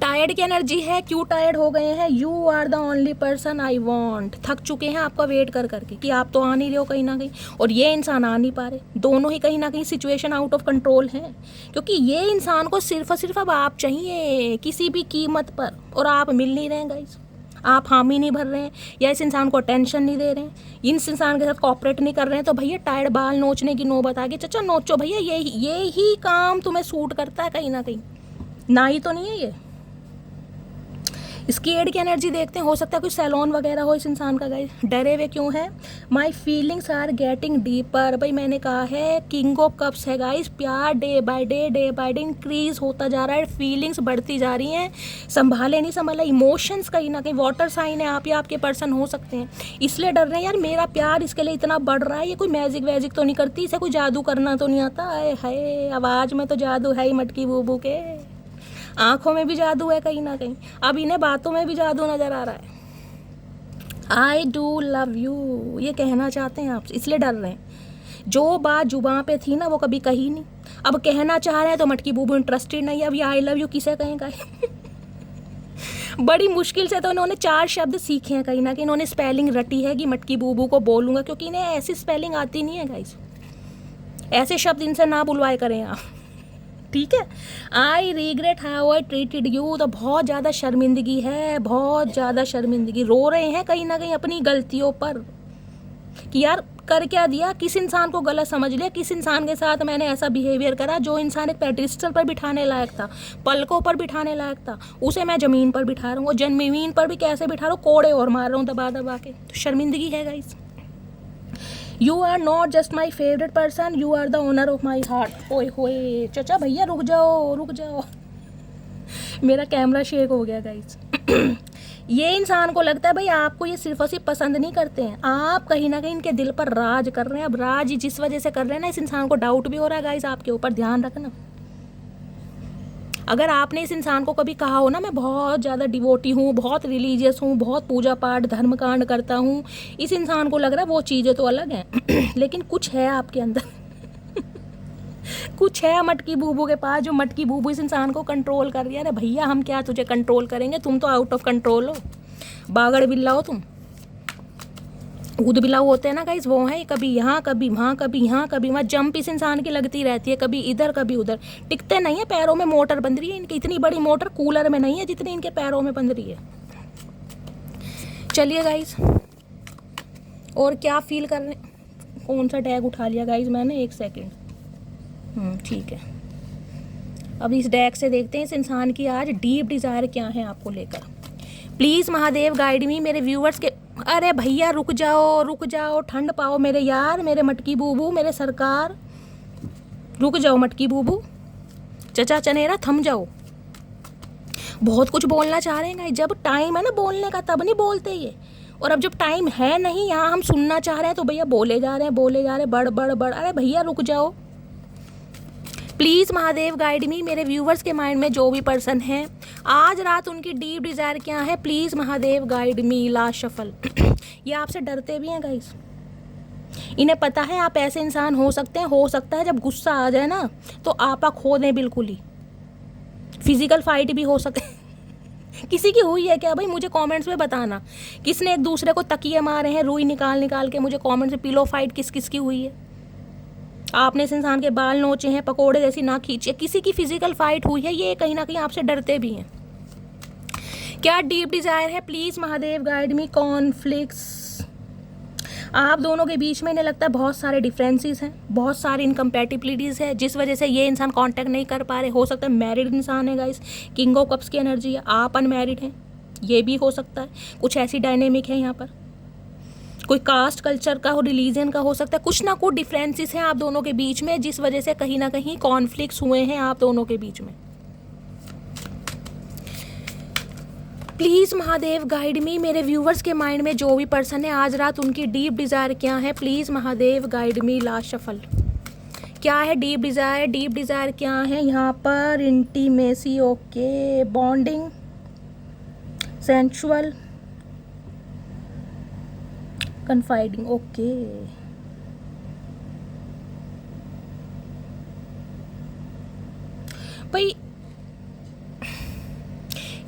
टायर्ड की एनर्जी है, क्यों टायर्ड हो गए हैं। You are the only person I want. थक चुके हैं आपका वेट कर करके कि आप तो आ नहीं रहे हो कहीं ना कहीं, और ये इंसान आ नहीं पा रहे। दोनों ही कहीं ना कहीं सिचुएशन आउट ऑफ कंट्रोल है, क्योंकि ये इंसान को सिर्फ और सिर्फ अब आप चाहिए किसी भी कीमत पर, और आप मिल नहीं रहे हैं गाइस। आप हामी नहीं भर रहे हैं या इस इंसान को अटेंशन नहीं दे रहे हैं, इस इंसान के साथ कॉपरेट नहीं कर रहे हैं, तो भैया टायर्ड बाल नोचने की नौबत आ गई। चाचा नोचो भैया, ये ही काम तुम्हें सूट करता है कहीं ना कहीं, ना ही तो नहीं है ये। स्केर्ड की एनर्जी देखते हैं, हो सकता है कोई सैलून वगैरह हो इस इंसान का गाइस। डरे हुए क्यों है। My feelings are getting deeper. भाई मैंने कहा है किंग ऑफ कप्स है गाइस, प्यार डे बाय डे इंक्रीज होता जा रहा है, फीलिंग्स बढ़ती जा रही हैं, संभाले नहीं संभाला। इमोशंस कहीं ना कहीं वाटर साइन है, आप या आपके पर्सन हो सकते हैं, इसलिए डर रहे हैं यार मेरा प्यार इसके लिए इतना बढ़ रहा है, ये कोई मैजिक वैजिक तो नहीं करती, इसे कोई जादू करना तो नहीं आता। हाय आवाज़ में तो जादू है ही मटकी बूबू के, आंखों में भी जादू है कहीं ना कहीं, अब इन्हें बातों में भी जादू नजर आ रहा है। आई डू लव यू ये कहना चाहते हैं आप, इसलिए डर रहे हैं। जो बात जुबान पे थी ना वो कभी कही नहीं, अब कहना चाह रहे हैं तो मटकी बूबू इंटरेस्टेड नहीं है। अब ये आई लव यू किसे कहेंगे बड़ी मुश्किल से तो इन्होंने 4 शब्द सीखे हैं कहीं ना कहीं, इन्होंने स्पेलिंग रटी है कि मटकी बूबू को बोलूँगा, क्योंकि इन्हें ऐसी स्पेलिंग आती नहीं है गाइस। ऐसे शब्द इनसे ना बुलवाए करें आप, ठीक है। I regret how I treated you. तो बहुत ज़्यादा शर्मिंदगी है, बहुत ज़्यादा शर्मिंदगी, रो रहे हैं कहीं ना कहीं अपनी गलतियों पर कि यार कर क्या दिया, किस इंसान को गलत समझ लिया, किस इंसान के साथ मैंने ऐसा बिहेवियर करा। जो इंसान एक पेडिस्टल पर बिठाने लायक था, पलकों पर बिठाने लायक था, उसे मैं ज़मीन पर बिठा रहा हूँ, और ज़मीन पर भी कैसे बिठा रहा हूँ, कोड़े और मार रहा हूँ दबा दबा के। तो शर्मिंदगी है guys. You are not just my favourite person, you are the owner of my heart. ओए होए चाचा भैया रुक जाओ रुक जाओ मेरा कैमरा शेक हो गया गाइस ये इंसान को लगता है भाई आपको ये सिर्फ और सिर्फ पसंद नहीं करते हैं, आप कहीं ना कहीं इनके दिल पर राज कर रहे हैं। अब राज जिस वजह से कर रहे हैं ना, इस इंसान को डाउट भी हो रहा है गाइस आपके ऊपर, ध्यान रखना। अगर आपने इस इंसान को कभी कहा हो ना मैं बहुत ज़्यादा डिवोटी हूँ, बहुत रिलीजियस हूँ, बहुत पूजा पाठ धर्म कांड करता हूँ, इस इंसान को लग रहा है वो चीज़ें तो अलग हैं लेकिन कुछ है आपके अंदर कुछ है मटकी बूबू के पास, जो मटकी बूबू इस इंसान को कंट्रोल कर रही है। अरे भैया हम क्या तुझे कंट्रोल करेंगे, तुम तो आउट ऑफ कंट्रोल हो, बागड़ बिल्ला हो तुम। ऊद बिलाऊ होते हैं ना गाइस, वो है कभी यहाँ कभी वहाँ, कभी यहाँ कभी वहाँ, जंप इस इंसान की लगती रहती है, कभी इधर कभी उधर, टिकते नहीं है। पैरों में मोटर बंध रही है इनकी, इतनी बड़ी मोटर कूलर में नहीं है जितनी इनके पैरों में बंध रही है। चलिए गाइस और क्या फील कर रहे हैं, कौन सा डैग उठा लिया गाइस मैंने, 1 सेकेंड। ठीक है, अब इस डैग से देखते हैं इस इंसान की आज डीप डिज़ायर क्या है आपको लेकर। प्लीज़ महादेव गाइड मी मेरे व्यूवर्स के। अरे भैया रुक जाओ ठंड पाओ मेरे यार, मेरे मटकी बूबू, मेरे सरकार, रुक जाओ मटकी बूबू, चचा चनेरा थम जाओ। बहुत कुछ बोलना चाह रहे हैं, जब टाइम है ना बोलने का तब नहीं बोलते ये, और अब जब टाइम है नहीं, यहाँ हम सुनना चाह रहे हैं तो भैया बोले जा रहे हैं बड़ बड़ बड़। अरे भैया रुक जाओ प्लीज़ महादेव गाइड मी मेरे व्यूवर्स के माइंड में जो भी पर्सन है आज रात उनकी डीप डिज़ायर क्या है, please Mahadev guide me. Last shuffle ये आपसे डरते भी हैं गाइस, इन्हें पता है आप ऐसे इंसान हो सकते हैं, हो सकता है जब गुस्सा आ जाए ना तो आपा खो दें बिल्कुल ही, फिजिकल फाइट भी हो सके किसी की हुई है क्या भाई, मुझे कमेंट्स में बताना। किसने एक दूसरे को तकिए मारे हैं रुई निकाल निकाल के, मुझे कमेंट्स में पिलो फाइट किस किस की हुई है। आपने इस इंसान के बाल नोचे हैं, पकोड़े जैसी ना खींचे, किसी की फिजिकल फाइट हुई है, ये कहीं ना कहीं आपसे डरते भी हैं। क्या डीप डिज़ायर है, please Mahadev guide me. Conflicts आप दोनों के बीच में इन्हें लगता है बहुत सारे डिफरेंसेस हैं, बहुत सारी इनकम्पैटिबिलिटीज़ है, जिस वजह से ये इंसान कांटेक्ट नहीं कर पा रहे। हो सकता है मैरिड इंसान है गाइस, किंग ऑफ कप्स की एनर्जी है, आप अनमैरिड हैं, ये भी हो सकता है, कुछ ऐसी डायनेमिक है यहाँ पर। कोई कास्ट कल्चर का हो, रिलीजन का हो सकता है, कुछ ना कुछ डिफरेंसेस हैं आप दोनों के बीच में, जिस वजह से कहीं ना कहीं कॉन्फ्लिक्ट्स हुए हैं आप दोनों के बीच में। प्लीज़ महादेव गाइड मी, मेरे व्यूवर्स के माइंड में जो भी पर्सन है आज रात उनकी डीप डिज़ायर क्या है, please Mahadev guide me. Last shuffle क्या है डीप डिज़ायर, डीप डिज़ायर क्या है यहाँ पर? Intimacy, okay, bonding, sensual, कन्फाइडिंग, okay. भाई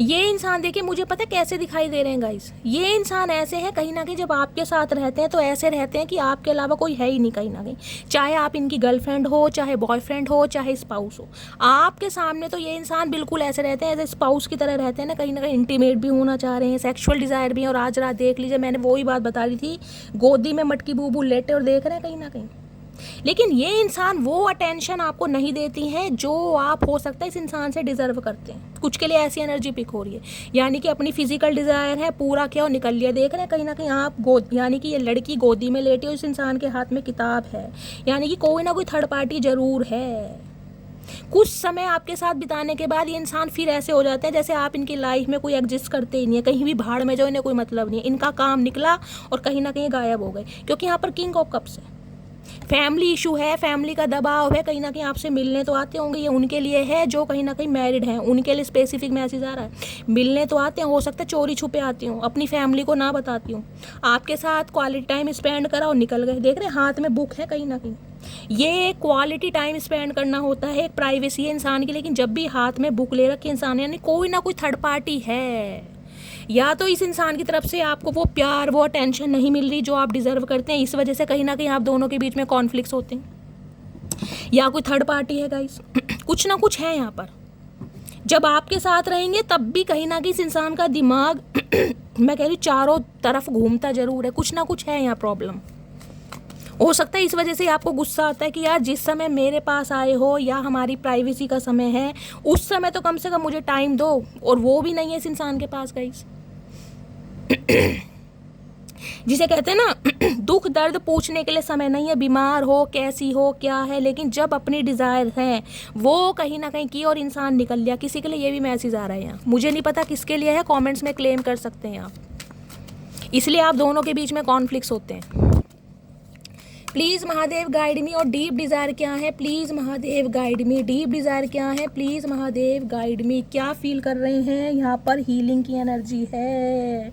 ये इंसान देखिए, मुझे पता है कैसे दिखाई दे रहे हैं गाइस। ये इंसान ऐसे हैं कहीं ना कहीं, जब आपके साथ रहते हैं तो ऐसे रहते हैं कि आपके अलावा कोई है ही नहीं कहीं ना कहीं। चाहे आप इनकी गर्लफ्रेंड हो, चाहे बॉयफ्रेंड हो, चाहे स्पाउस हो, आपके सामने तो ये इंसान बिल्कुल ऐसे रहते हैं, एज ए स्पाउस की तरह रहते हैं ना कहीं इंटीमेट भी होना चाह रहे हैं, सेक्सुअल डिज़ायर भी है। और आज रात देख लीजिए, मैंने वही बात बता रही थी, गोदी में मटकी बूबू लेटे और देख रहे हैं कहीं ना कहीं। लेकिन ये इंसान वो अटेंशन आपको नहीं देती हैं जो आप हो सकता है इस इंसान से डिजर्व करते हैं। कुछ के लिए ऐसी एनर्जी पिक हो रही है, यानी कि अपनी फिजिकल डिज़ायर है, पूरा क्या और निकल लिया। देख रहे हैं कहीं ना कहीं आप यानी कि ये लड़की गोदी में लेटी हो, इस इंसान के हाथ में किताब है, यानी कि कोई ना कोई थर्ड पार्टी जरूर है। कुछ समय आपके साथ बिताने के बाद ये इंसान फिर ऐसे हो जाते हैं जैसे आप इनकी लाइफ में कोई एग्जिस्ट करते ही नहीं है, कहीं भी भाड़ में जाओ, इन्हें कोई मतलब नहीं है, इनका काम निकला और कहीं ना कहीं गायब हो गए। क्योंकि यहाँ पर किंग ऑफ कप्स है, फैमिली इशू है, फैमिली का दबाव है, कहीं ना कहीं आपसे मिलने तो आते होंगे। ये उनके लिए है जो कहीं ना कहीं मैरिड हैं, उनके लिए स्पेसिफिक मैसेज आ रहा है। मिलने तो आते हैं, हो सकता है चोरी छुपे आती हूँ, अपनी फैमिली को ना बताती हूँ, आपके साथ क्वालिटी टाइम स्पेंड करा और निकल गए। देख रहे हैं हाथ में बुक है कहीं ना कहीं, ये क्वालिटी टाइम स्पेंड करना होता है, एक प्राइवेसी है इंसान की। लेकिन जब भी हाथ में बुक ले रखे इंसान, यानी कोई ना कोई थर्ड पार्टी है। या तो इस इंसान की तरफ से आपको वो प्यार, वो अटेंशन नहीं मिल रही जो आप डिजर्व करते हैं, इस वजह से कहीं ना कहीं आप दोनों के बीच में कॉन्फ्लिक्ट्स होते हैं। या कोई थर्ड पार्टी है गाइस, कुछ ना कुछ है यहाँ पर। जब आपके साथ रहेंगे तब भी कहीं ना कहीं इस इंसान का दिमाग मैं कह रही हूँ चारों तरफ घूमता जरूर है, कुछ ना कुछ है यहाँ प्रॉब्लम। हो सकता है इस वजह से आपको गुस्सा आता है कि यार जिस समय मेरे पास आए हो या हमारी प्राइवेसी का समय है, उस समय तो कम से कम मुझे टाइम दो, और वो भी नहीं है इस इंसान के पास गाइस। जिसे कहते हैं ना दुख दर्द पूछने के लिए समय नहीं है, बीमार हो, कैसी हो, क्या है, लेकिन जब अपनी डिज़ायर है वो कहीं ना कहीं की और इंसान निकल लिया। किसी के लिए ये भी मैसेज आ रहा है यहाँ, मुझे नहीं पता किसके लिए है, कमेंट्स में क्लेम कर सकते हैं आप। इसलिए आप दोनों के बीच में कॉन्फ्लिक्ट्स होते हैं। प्लीज़ महादेव गाइड मी, और डीप डिज़ायर क्या है please Mahadev guide me, deep desire क्या है प्लीज़ महादेव गाइड मी। क्या फील कर रहे हैं यहाँ पर? हीलिंग की एनर्जी है,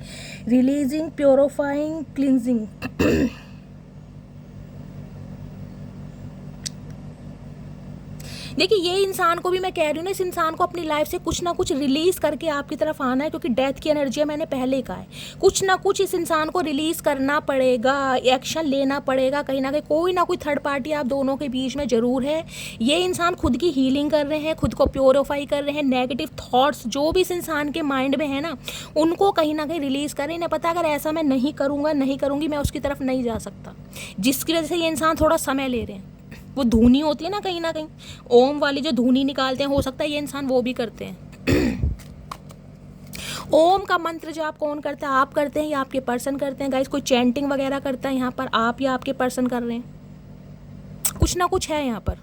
रिलीजिंग, प्योरीफाइंग, क्लिनजिंग। देखिए ये इंसान को भी मैं कह रही हूँ ना, इस इंसान को अपनी लाइफ से कुछ ना कुछ रिलीज़ करके आपकी तरफ आना है, क्योंकि डेथ की एनर्जी है, मैंने पहले ही कहा है। कुछ ना कुछ इस इंसान को रिलीज़ करना पड़ेगा, एक्शन लेना पड़ेगा। कहीं ना कहीं कोई ना कोई थर्ड पार्टी आप दोनों के बीच में ज़रूर है। ये इंसान खुद की हीलिंग कर रहे हैं, खुद को प्योरीफाई कर रहे हैं, नेगेटिव थाट्स जो भी इस इंसान के माइंड में है ना, उनको कहीं ना कहीं रिलीज़ कर रहे हैं। इन्हें पता अगर ऐसा मैं नहीं करूँगा, नहीं करूँगी, मैं उसकी तरफ नहीं जा सकता, जिसकी वजह से ये इंसान थोड़ा समय ले रहे हैं। वो धुनी होती है ना कहीं ओम वाली जो धुनी निकालते हैं, हो सकता है ये इंसान वो भी करते हैं। ओम का मंत्र जो आप कौन करता है, आप करते हैं या आपके पर्सन करते हैं गाइस? कोई चैंटिंग वगैरह करता है यहाँ पर, आप या आपके पर्सन कर रहे हैं? कुछ ना कुछ है यहाँ पर।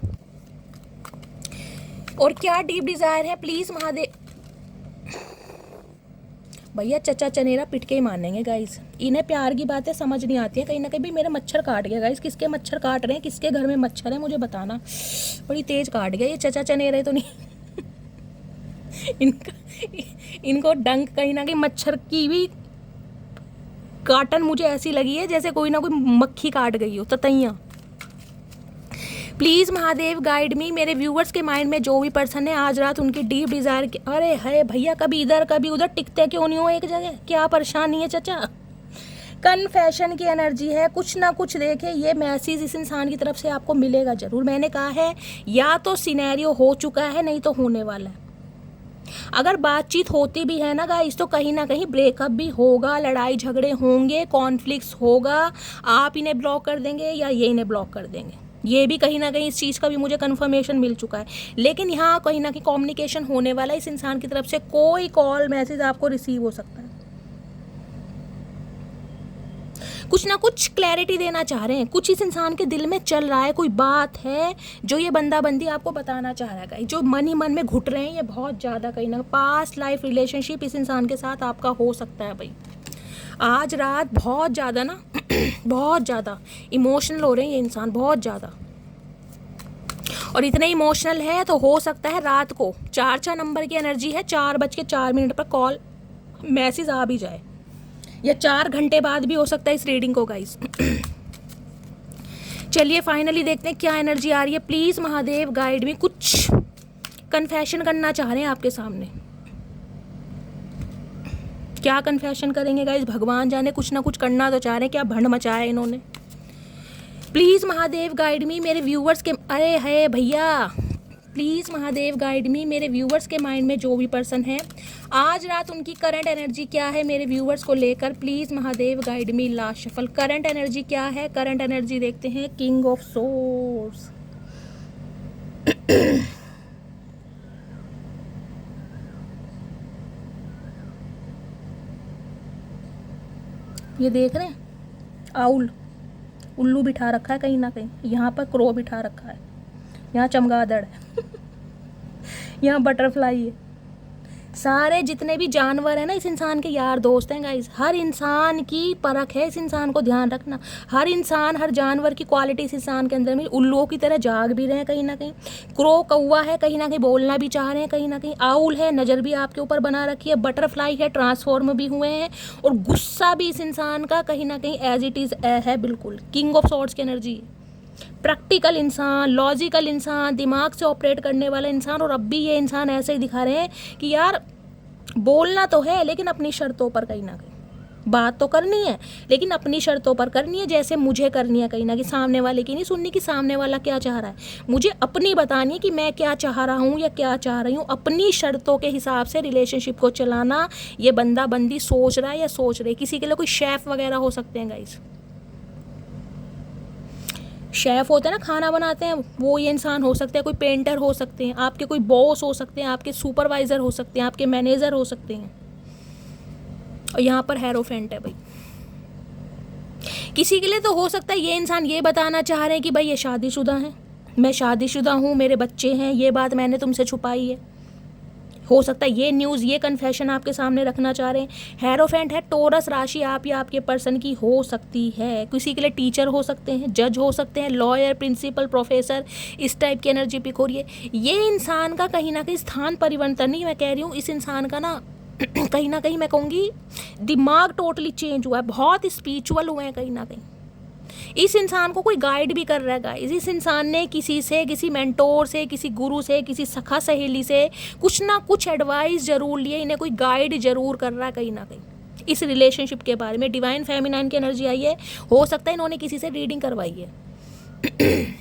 और क्या डीप डिजायर है प्लीज महादेव। भैया चचा चनेरा पिट के ही मानेंगे गाइस, इन्हें प्यार की बातें समझ नहीं आती है कहीं ना कहीं। भी मेरे मच्छर काट गया गाइस, किसके मच्छर काट रहे हैं, किसके घर में मच्छर है मुझे बताना, बड़ी तेज काट गया ये चचा चनेरे तो नहीं। इनको डंक कहीं ना कहीं मच्छर की भी काटन मुझे ऐसी लगी है जैसे कोई ना कोई मक्खी काट गई हो, ततैया। प्लीज़ महादेव गाइड मी, मेरे व्यूवर्स के माइंड में जो भी पर्सन है आज रात उनकी डीप डिज़ायर। अरे है भैया, कभी इधर कभी उधर, टिकते क्यों नहीं हो एक जगह, क्या परेशानी है चचा? कन्फेशन की एनर्जी है, कुछ ना कुछ देखे ये मैसेज इस इंसान की तरफ से आपको मिलेगा जरूर। मैंने कहा है या तो सिनेरियो हो चुका है, नहीं तो होने वाला है। अगर बातचीत होती भी है ना गाइस, तो कहीं ना कहीं ब्रेकअप भी होगा, लड़ाई झगड़े होंगे, कॉन्फ्लिक्ट्स होगा। आप इन्हें ब्लॉक कर देंगे या ये इन्हें ब्लॉक कर देंगे। ये भी कहीं ना कहीं इस चीज़ का भी मुझे कन्फर्मेशन मिल चुका है। लेकिन यहाँ कहीं ना कहीं कम्युनिकेशन होने वाला है, इस इंसान की तरफ से कोई कॉल मैसेज आपको रिसीव हो सकता है, कुछ ना कुछ क्लैरिटी देना चाह रहे हैं, कुछ इस इंसान के दिल में चल रहा है, कोई बात है जो ये बंदा बंदी आपको बताना चाह रहा है। जो मन ही मन में घुट रहे हैं ये बहुत ज़्यादा, कहीं ना पास्ट लाइफ रिलेशनशिप इस इंसान के साथ आपका हो सकता है भाई। आज रात बहुत ज़्यादा ना बहुत ज़्यादा इमोशनल हो रहे हैं ये इंसान, बहुत ज़्यादा, और इतने इमोशनल है तो हो सकता है रात को 4 नंबर की एनर्जी है, 4:04 पर कॉल मैसेज आ भी जाए, या 4 घंटे बाद भी हो सकता है इस रीडिंग को गाइस। चलिए फाइनली देखते हैं क्या एनर्जी आ रही है। प्लीज़ महादेव गाइड में, कुछ कन्फेशन करना चाह रहे हैं आपके सामने। क्या कन्फेशन करेंगे गाइस, भगवान जाने, कुछ ना कुछ करना तो चाह रहे हैं, क्या भंड मचाया है इन्होंने। प्लीज़ महादेव गाइड मी, मेरे व्यूवर्स के, अरे है भैया, प्लीज़ महादेव गाइड मी, मेरे व्यूवर्स के माइंड में जो भी पर्सन है आज रात उनकी करंट एनर्जी क्या है मेरे व्यूवर्स को लेकर। Please Mahadev guide me, last shuffle, current energy क्या है। करंट एनर्जी देखते हैं, किंग ऑफ सोर्ड्स। ये देख रहे हैं, आउल, उल्लू बिठा रखा है कहीं ना कहीं, यहाँ पर क्रो बिठा रखा है, यहाँ चमगादड़ है यहाँ बटरफ्लाई है। सारे जितने भी जानवर हैं ना इस इंसान के यार दोस्त हैं गाइस। हर इंसान की परख है, इस इंसान को ध्यान रखना। हर इंसान, हर जानवर की क्वालिटी इस इंसान के अंदर में, उल्लुओं की तरह जाग भी रहे हैं कहीं ना कहीं, क्रो कौवा है कहीं ना कहीं, बोलना भी चाह रहे हैं कहीं ना कहीं, आउल है, नज़र भी आपके ऊपर बना रखी है, बटरफ्लाई है, ट्रांसफॉर्म भी हुए हैं, और गुस्सा भी इस इंसान का कहीं ना कहीं एज इट इज़ है बिल्कुल। किंग ऑफ सॉर्ड्स की एनर्जी, प्रैक्टिकल इंसान, लॉजिकल इंसान, दिमाग से ऑपरेट करने वाला इंसान। और अब भी ये इंसान ऐसे ही दिखा रहे हैं कि यार बोलना तो है लेकिन अपनी शर्तों पर, कहीं ना कहीं बात तो करनी है लेकिन अपनी शर्तों पर करनी है, जैसे मुझे करनी है कहीं ना कहीं, सामने वाले की नहीं सुननी कि सामने वाला क्या चाह रहा है, मुझे अपनी बतानी है कि मैं क्या चाह रहा हूँ या क्या चाह रही हूँ, अपनी शर्तों के हिसाब से रिलेशनशिप को चलाना। ये बंदा बंदी सोच रहा है या सोच रहे, किसी के लिए कोई शेफ वगैरह हो सकते हैं गाइस, शेफ़ होते हैं ना, खाना बनाते हैं, वो ये इंसान हो सकते हैं, कोई पेंटर हो सकते हैं, आपके कोई बॉस हो सकते हैं, आपके सुपरवाइज़र हो सकते हैं, आपके मैनेजर हो सकते हैं। और यहाँ पर हेरोफेंट है भाई, किसी के लिए तो हो सकता है ये इंसान ये बताना चाह रहे हैं कि भाई ये शादीशुदा हैं, मैं शादीशुदा हूँ, मेरे बच्चे हैं, ये बात मैंने तुमसे छुपाई है। हो सकता है ये न्यूज़, ये कन्फेशन आपके सामने रखना चाह रहे हैं। हेरोफेंट है, टोरस राशि आप या आपके पर्सन की हो सकती है। किसी के लिए टीचर हो सकते हैं, जज हो सकते हैं, लॉयर, प्रिंसिपल, प्रोफेसर, इस टाइप की एनर्जी पिक हो रही है। ये इंसान का कहीं ना कहीं स्थान परिवर्तन नहीं, मैं कह रही हूँ इस इंसान का ना कहीं ना कहीं मैं कहूँगी दिमाग टोटली चेंज हुआ है, बहुत स्पिरिचुअल हुए हैं कहीं ना कहीं। इस इंसान को कोई गाइड भी कर रहा है गाइस, इस इंसान ने किसी से, किसी मेंटोर से, किसी गुरु से, किसी सखा सहेली से कुछ ना कुछ एडवाइस जरूर लिए, इन्हें कोई गाइड जरूर कर रहा है कहीं ना कहीं इस रिलेशनशिप के बारे में। डिवाइन फेमिनाइन की एनर्जी आई है, हो सकता है इन्होंने किसी से रीडिंग करवाई है।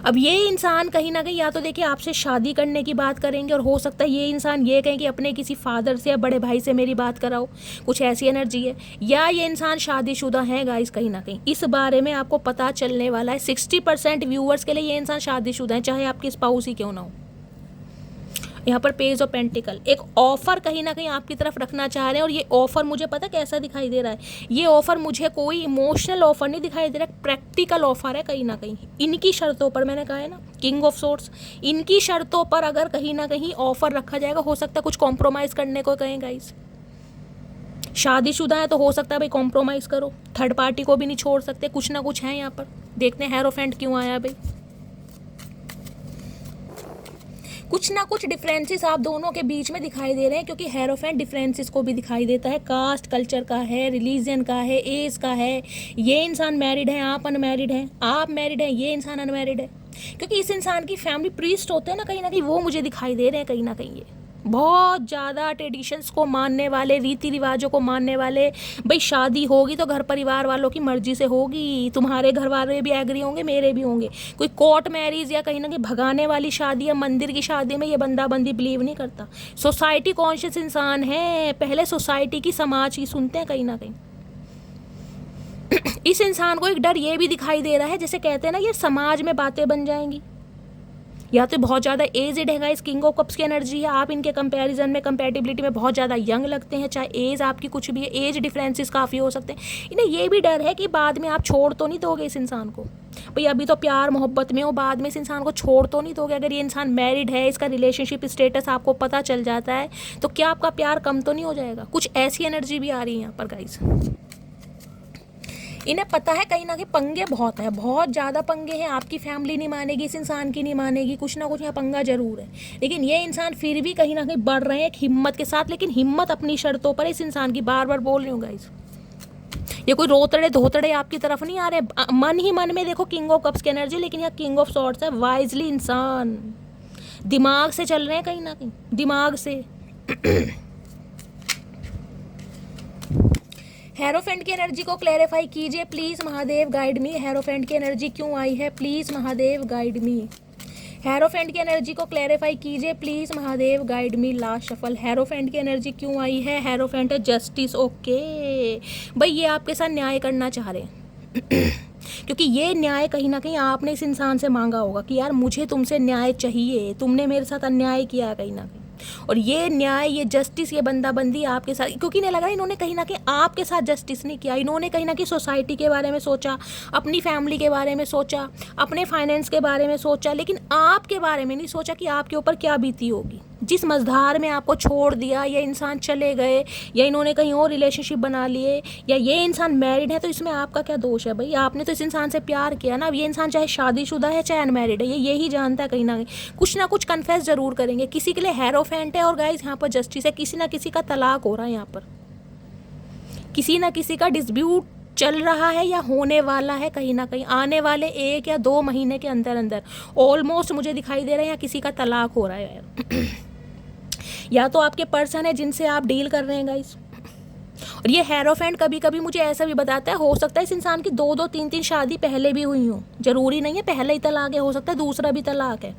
अब ये इंसान कहीं ना कहीं या तो देखिए आपसे शादी करने की बात करेंगे, और हो सकता है ये इंसान ये कहें कि अपने किसी फादर से या बड़े भाई से मेरी बात कराओ, कुछ ऐसी एनर्जी है। या ये इंसान शादीशुदा है गाइस, कहीं ना कहीं इस बारे में आपको पता चलने वाला है। 60% व्यूअर्स के लिए ये इंसान शादीशुदा है, चाहे आपकी स्पाउस ही क्यों ना हो। यहाँ पर पेज ऑफ पेंटिकल, एक ऑफर कहीं ना कहीं आपकी तरफ रखना चाह रहे हैं, और ये ऑफर मुझे पता कैसा दिखाई दे रहा है, ये ऑफर मुझे कोई इमोशनल ऑफर नहीं दिखाई दे रहा, प्रैक्टिकल ऑफर है कहीं ना कहीं। इनकी शर्तों पर, मैंने कहा है ना किंग ऑफ सोर्ड्स, इनकी शर्तों पर अगर कहीं ना कहीं ऑफर रखा जाएगा, हो सकता है कुछ कॉम्प्रोमाइज़ करने को कहें गाइस। शादीशुदा है तो हो सकता है भाई कॉम्प्रोमाइज़ करो, थर्ड पार्टी को भी नहीं छोड़ सकते, कुछ ना कुछ है यहाँ पर। देखते हैं हेरोफेंट क्यों आया भाई। कुछ ना कुछ डिफरेंसेस आप दोनों के बीच में दिखाई दे रहे हैं, क्योंकि हेरोफेंट डिफरेंसेस को भी दिखाई देता है, कास्ट कल्चर का है, रिलीजन का है, एज का है। ये इंसान मैरिड है, आप अनमैरिड हैं, आप मैरिड हैं, ये इंसान अनमैरिड है। क्योंकि इस इंसान की फैमिली प्रीस्ट होते हैं ना कहीं ना कहीं, वो मुझे दिखाई दे रहे हैं कहीं ना कहीं। ये बहुत ज़्यादा ट्रेडिशंस को मानने वाले, रीति रिवाजों को मानने वाले। भाई शादी होगी तो घर परिवार वालों की मर्जी से होगी, तुम्हारे घर वाले भी एग्री होंगे, मेरे भी होंगे। कोई कोर्ट मैरिज या कहीं ना कहीं भगाने वाली शादी या मंदिर की शादी में ये बंदा बंदी बिलीव नहीं करता। सोसाइटी कॉन्शियस इंसान है, पहले सोसाइटी की, समाज की सुनते हैं कहीं ना कहीं। इस इंसान को एक डर ये भी दिखाई दे रहा है, जैसे कहते हैं ना ये समाज में बातें बन जाएंगी, या तो बहुत ज़्यादा एजड है गाइस, किंग ऑफ कप्स की एनर्जी है, आप इनके कंपैरिजन में कंपैटिबिलिटी में बहुत ज़्यादा यंग लगते हैं, चाहे एज आपकी कुछ भी है, एज डिफरेंसेस काफ़ी हो सकते हैं। इन्हें ये भी डर है कि बाद में आप छोड़ तो नहीं दोगे इस इंसान को, भाई अभी तो प्यार मोहब्बत में हो, बाद में इस इंसान को छोड़ तो नहीं दोगे। अगर ये इंसान मैरिड है, इसका रिलेशनशिप स्टेटस आपको पता चल जाता है, तो क्या आपका प्यार कम तो नहीं हो जाएगा? कुछ ऐसी एनर्जी भी आ रही है यहाँ पर गाइस। इन्हें पता है कहीं ना कहीं पंगे बहुत हैं, बहुत ज़्यादा पंगे हैं, आपकी फैमिली नहीं मानेगी, इस इंसान की नहीं मानेगी, कुछ ना कुछ यहाँ पंगा जरूर है। लेकिन ये इंसान फिर भी कहीं ना कहीं बढ़ रहे हैं एक हिम्मत के साथ, लेकिन हिम्मत अपनी शर्तों पर। इस इंसान की बार बार बोल रही हूँ गाइस, ये कोई रोतड़े धोतड़े आपकी तरफ नहीं आ रहे, मन ही मन में देखो किंग ऑफ कप्स की एनर्जी, लेकिन यहाँ किंग ऑफ सॉर्ड्स है। वाइजली इंसान दिमाग से चल रहे हैं, कहीं ना कहीं दिमाग से। हेरोफेंट की एनर्जी को क्लैरिफाई कीजिए please Mahadev, guide me. Hierophant की एनर्जी क्यों आई है, please Mahadev guide me. Hierophant की एनर्जी को क्लैरिफाई कीजिए please Mahadev, guide me. Last shuffle. Hierophant की एनर्जी क्यों आई है, हेरोफेंट है जस्टिस। ओके भाई, ये आपके साथ न्याय करना चाह रहे हैं क्योंकि ये न्याय कहीं ना कहीं आपने इस इंसान से मांगा होगा कि यार मुझे तुमसे न्याय चाहिए, तुमने मेरे साथ अन्याय किया है कहीं ना कहीं, और ये न्याय, ये जस्टिस, ये बंदाबंदी आपके साथ, क्योंकि इन्हें लगा इन्होंने कहीं ना कहीं आपके साथ जस्टिस नहीं किया, इन्होंने कहीं ना कहीं सोसाइटी के बारे में सोचा, अपनी फैमिली के बारे में सोचा, अपने फाइनेंस के बारे में सोचा, लेकिन आपके बारे में नहीं सोचा कि आपके ऊपर क्या बीती होगी। जिस मझधार में आपको छोड़ दिया, या इंसान चले गए, या इन्होंने कहीं और रिलेशनशिप बना लिए, या ये इंसान मैरिड है, तो इसमें आपका क्या दोष है भाई? आपने तो इस इंसान से प्यार किया ना। अब ये इंसान चाहे शादीशुदा है चाहे अनमैरिड है, ये यही जानता है कहीं ना कुछ कन्फेस जरूर करेंगे। किसी के लिए हेरोफेंट है और गाइस यहाँ पर जस्टिस है, किसी ना किसी का तलाक हो रहा है यहाँ पर, किसी ना किसी का डिस्प्यूट चल रहा है या होने वाला है कहीं ना कहीं, आने वाले 1 या 2 महीने के अंदर अंदर ऑलमोस्ट मुझे दिखाई दे रहा है यहाँ किसी का तलाक हो रहा है यार। या तो आपके पर्सन है जिनसे आप डील कर रहे हैं गाइस, और ये हेरोफेंट कभी कभी मुझे ऐसा भी बताता है, हो सकता है इस इंसान की 2-2 3-3 शादी पहले भी हुई हो, जरूरी नहीं है पहले ही तलाक है, हो सकता है दूसरा भी तलाक है,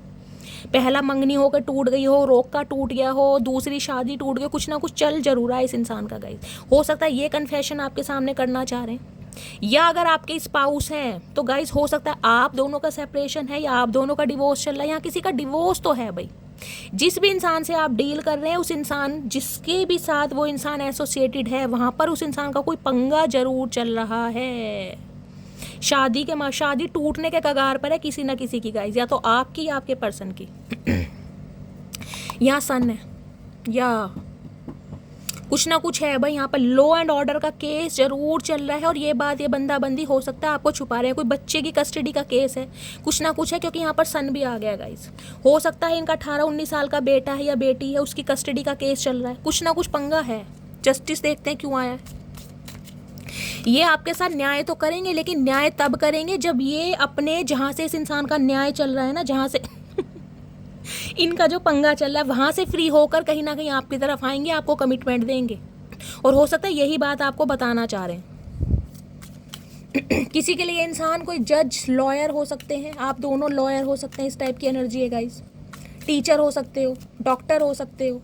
पहला मंगनी होकर टूट गई हो, रोक का टूट गया हो, दूसरी शादी टूट गई, कुछ ना कुछ चल जरूर रहा है इस इंसान का गाइस। हो सकता है ये कन्फेशन आपके सामने करना चाह रहे हैं, या अगर आपके स्पाउस हैं तो गाइस हो सकता है आप दोनों का सेपरेशन है, या आप दोनों का डिवोर्स चल रहा है, या किसी का डिवोर्स तो है भाई। जिस भी इंसान से आप डील कर रहे हैं, उस इंसान जिसके भी साथ वो इंसान एसोसिएटेड है, वहां पर उस इंसान का कोई पंगा जरूर चल रहा है। शादी टूटने के कगार पर है किसी ना किसी की गाइस, या तो आपकी या आपके पर्सन की। यहाँ सन है या कुछ ना कुछ है भाई, यहाँ पर लॉ एंड ऑर्डर का केस जरूर चल रहा है, और ये बात, ये बंदाबंदी हो सकता है आपको छुपा रहे हैं, कोई बच्चे की कस्टडी का केस है, कुछ ना कुछ है, क्योंकि यहाँ पर सन भी आ गया गाइस। हो सकता है इनका 18-19 साल का बेटा है या बेटी है, उसकी कस्टडी का केस चल रहा है, कुछ ना कुछ पंगा है। जस्टिस देखते हैं क्यों आया है। ये आपके साथ न्याय तो करेंगे, लेकिन न्याय तब करेंगे जब ये अपने, जहाँ से इस इंसान का न्याय चल रहा है ना, जहाँ से इनका जो पंगा चल रहा है, वहाँ से फ्री होकर कहीं ना कहीं आपकी तरफ आएंगे, आपको कमिटमेंट देंगे, और हो सकता है यही बात आपको बताना चाह रहे हैं। किसी के लिए इंसान कोई जज, लॉयर हो सकते हैं, आप दोनों लॉयर हो सकते हैं, इस टाइप की एनर्जी है गाइस। टीचर हो सकते हो, डॉक्टर हो सकते हो।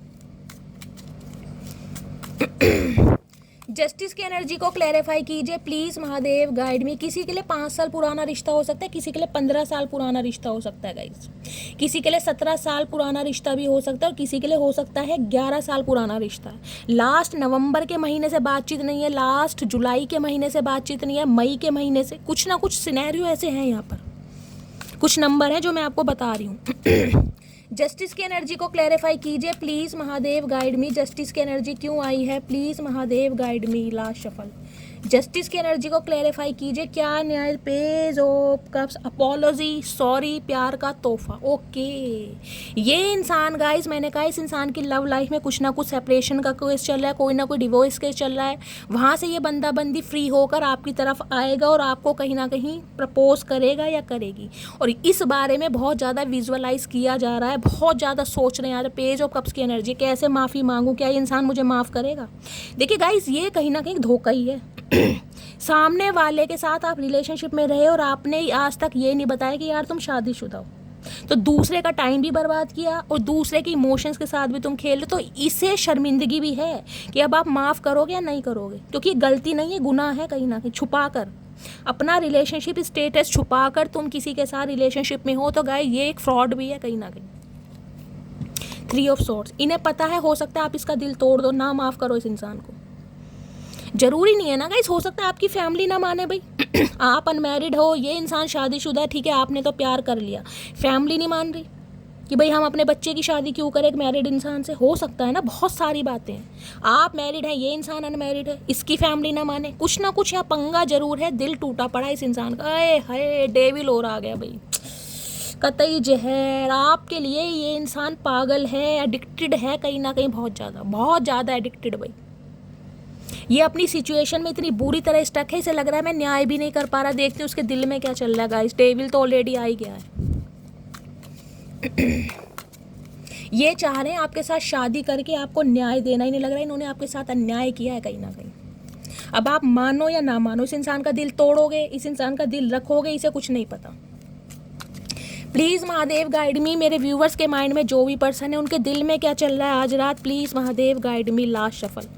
जस्टिस की एनर्जी को क्लैरिफाई कीजिए प्लीज महादेव, गाइड मी। किसी के लिए 5 साल पुराना रिश्ता हो सकता है, किसी के लिए 15 साल पुराना रिश्ता हो सकता है गाइस, किसी के लिए 17 साल पुराना रिश्ता भी हो सकता है, और किसी के लिए हो सकता है 11 साल पुराना रिश्ता। लास्ट नवंबर के महीने से बातचीत नहीं है, लास्ट जुलाई के महीने से बातचीत नहीं है, मई के महीने से, कुछ ना कुछ सिनेरियो ऐसे हैं यहाँ पर, कुछ नंबर हैं जो मैं आपको बता रही हूँ। जस्टिस की एनर्जी को क्लैरिफाई कीजिए please Mahadev, guide me. Justice की एनर्जी क्यों आई है, please Mahadev, guide me. Last shuffle. Justice की एनर्जी को क्लैरिफाई कीजिए, क्या न्याय। Page of cups, apology, sorry, प्यार का तोहफा। ओके, ये इंसान गाइस, मैंने कहा इस इंसान की लव लाइफ में कुछ ना कुछ सेपरेशन का केस चल रहा है, कोई ना कोई डिवोर्स केस चल रहा है, वहाँ से ये बंदाबंदी फ्री होकर आपकी तरफ आएगा और आपको कहीं ना कहीं प्रपोज करेगा या करेगी, और इस बारे में बहुत ज़्यादा विजुअलाइज किया जा रहा है, बहुत ज़्यादा सोच रहे हैं। पेज ऑफ कप्स की एनर्जी, कैसे माफ़ी मांगूँ, क्या ये इंसान मुझे माफ़ करेगा। देखिए गाइस, ये कहीं ना कहीं धोखा ही है। सामने वाले के साथ आप रिलेशनशिप में रहे और आपने आज तक ये नहीं बताया कि यार तुम शादीशुदा हो, तो दूसरे का टाइम भी बर्बाद किया और दूसरे के इमोशंस के साथ भी तुम खेल रहे, तो इसे शर्मिंदगी भी है कि अब आप माफ़ करोगे या नहीं करोगे, क्योंकि गलती नहीं है, गुनाह है कहीं ना कहीं। छुपा कर अपना रिलेशनशिप स्टेटस छुपा कर तुम किसी के साथ रिलेशनशिप में हो, तो गाय ये एक फ्रॉड भी है कहीं ना कहीं। 3 ऑफ सॉर्ड्स, इन्हें पता है, हो सकता है आप इसका दिल तोड़ दो, ना माफ़ करो इस इंसान को। जरूरी नहीं है ना गाइस, हो सकता है आपकी फैमिली ना माने भाई। आप अनमैरिड हो, ये इंसान शादीशुदा है, ठीक है आपने तो प्यार कर लिया, फैमिली नहीं मान रही कि भाई हम अपने बच्चे की शादी क्यों करें एक मैरिड इंसान से। हो सकता है ना, बहुत सारी बातें हैं। आप मैरिड हैं, ये इंसान अनमैरिड है, इसकी फैमिली ना माने, कुछ ना कुछ यहाँ पंगा जरूर है। दिल टूटा पड़ा है इस इंसान का, अरे हाय डेविल और आ गया भाई, कतई जहर। आपके लिए ये इंसान पागल है, एडिक्टेड है कहीं ना कहीं, बहुत ज़्यादा एडिक्टेड भाई। ये अपनी सिचुएशन में इतनी बुरी तरह स्टक है, इसे लग रहा है मैं न्याय भी नहीं कर पा रहा। देखते हैं उसके दिल में क्या चल रहा है गाइस। डेविल तो ऑलरेडी आ ही गया है। ये चाह रहे हैं आपके साथ शादी करके आपको न्याय देना ही नहीं लग रहा है, इन्होंने आपके साथ अन्याय किया है कहीं ना कहीं। अब आप मानो या ना मानो, इस इंसान का दिल तोड़ोगे, इस इंसान का दिल रखोगे, इसे कुछ नहीं पता। प्लीज़ महादेव गाइड मी, मेरे व्यूवर्स के माइंड में जो भी पर्सन है उनके दिल में क्या चल रहा है आज रात, please Mahadev guide me. Last shuffle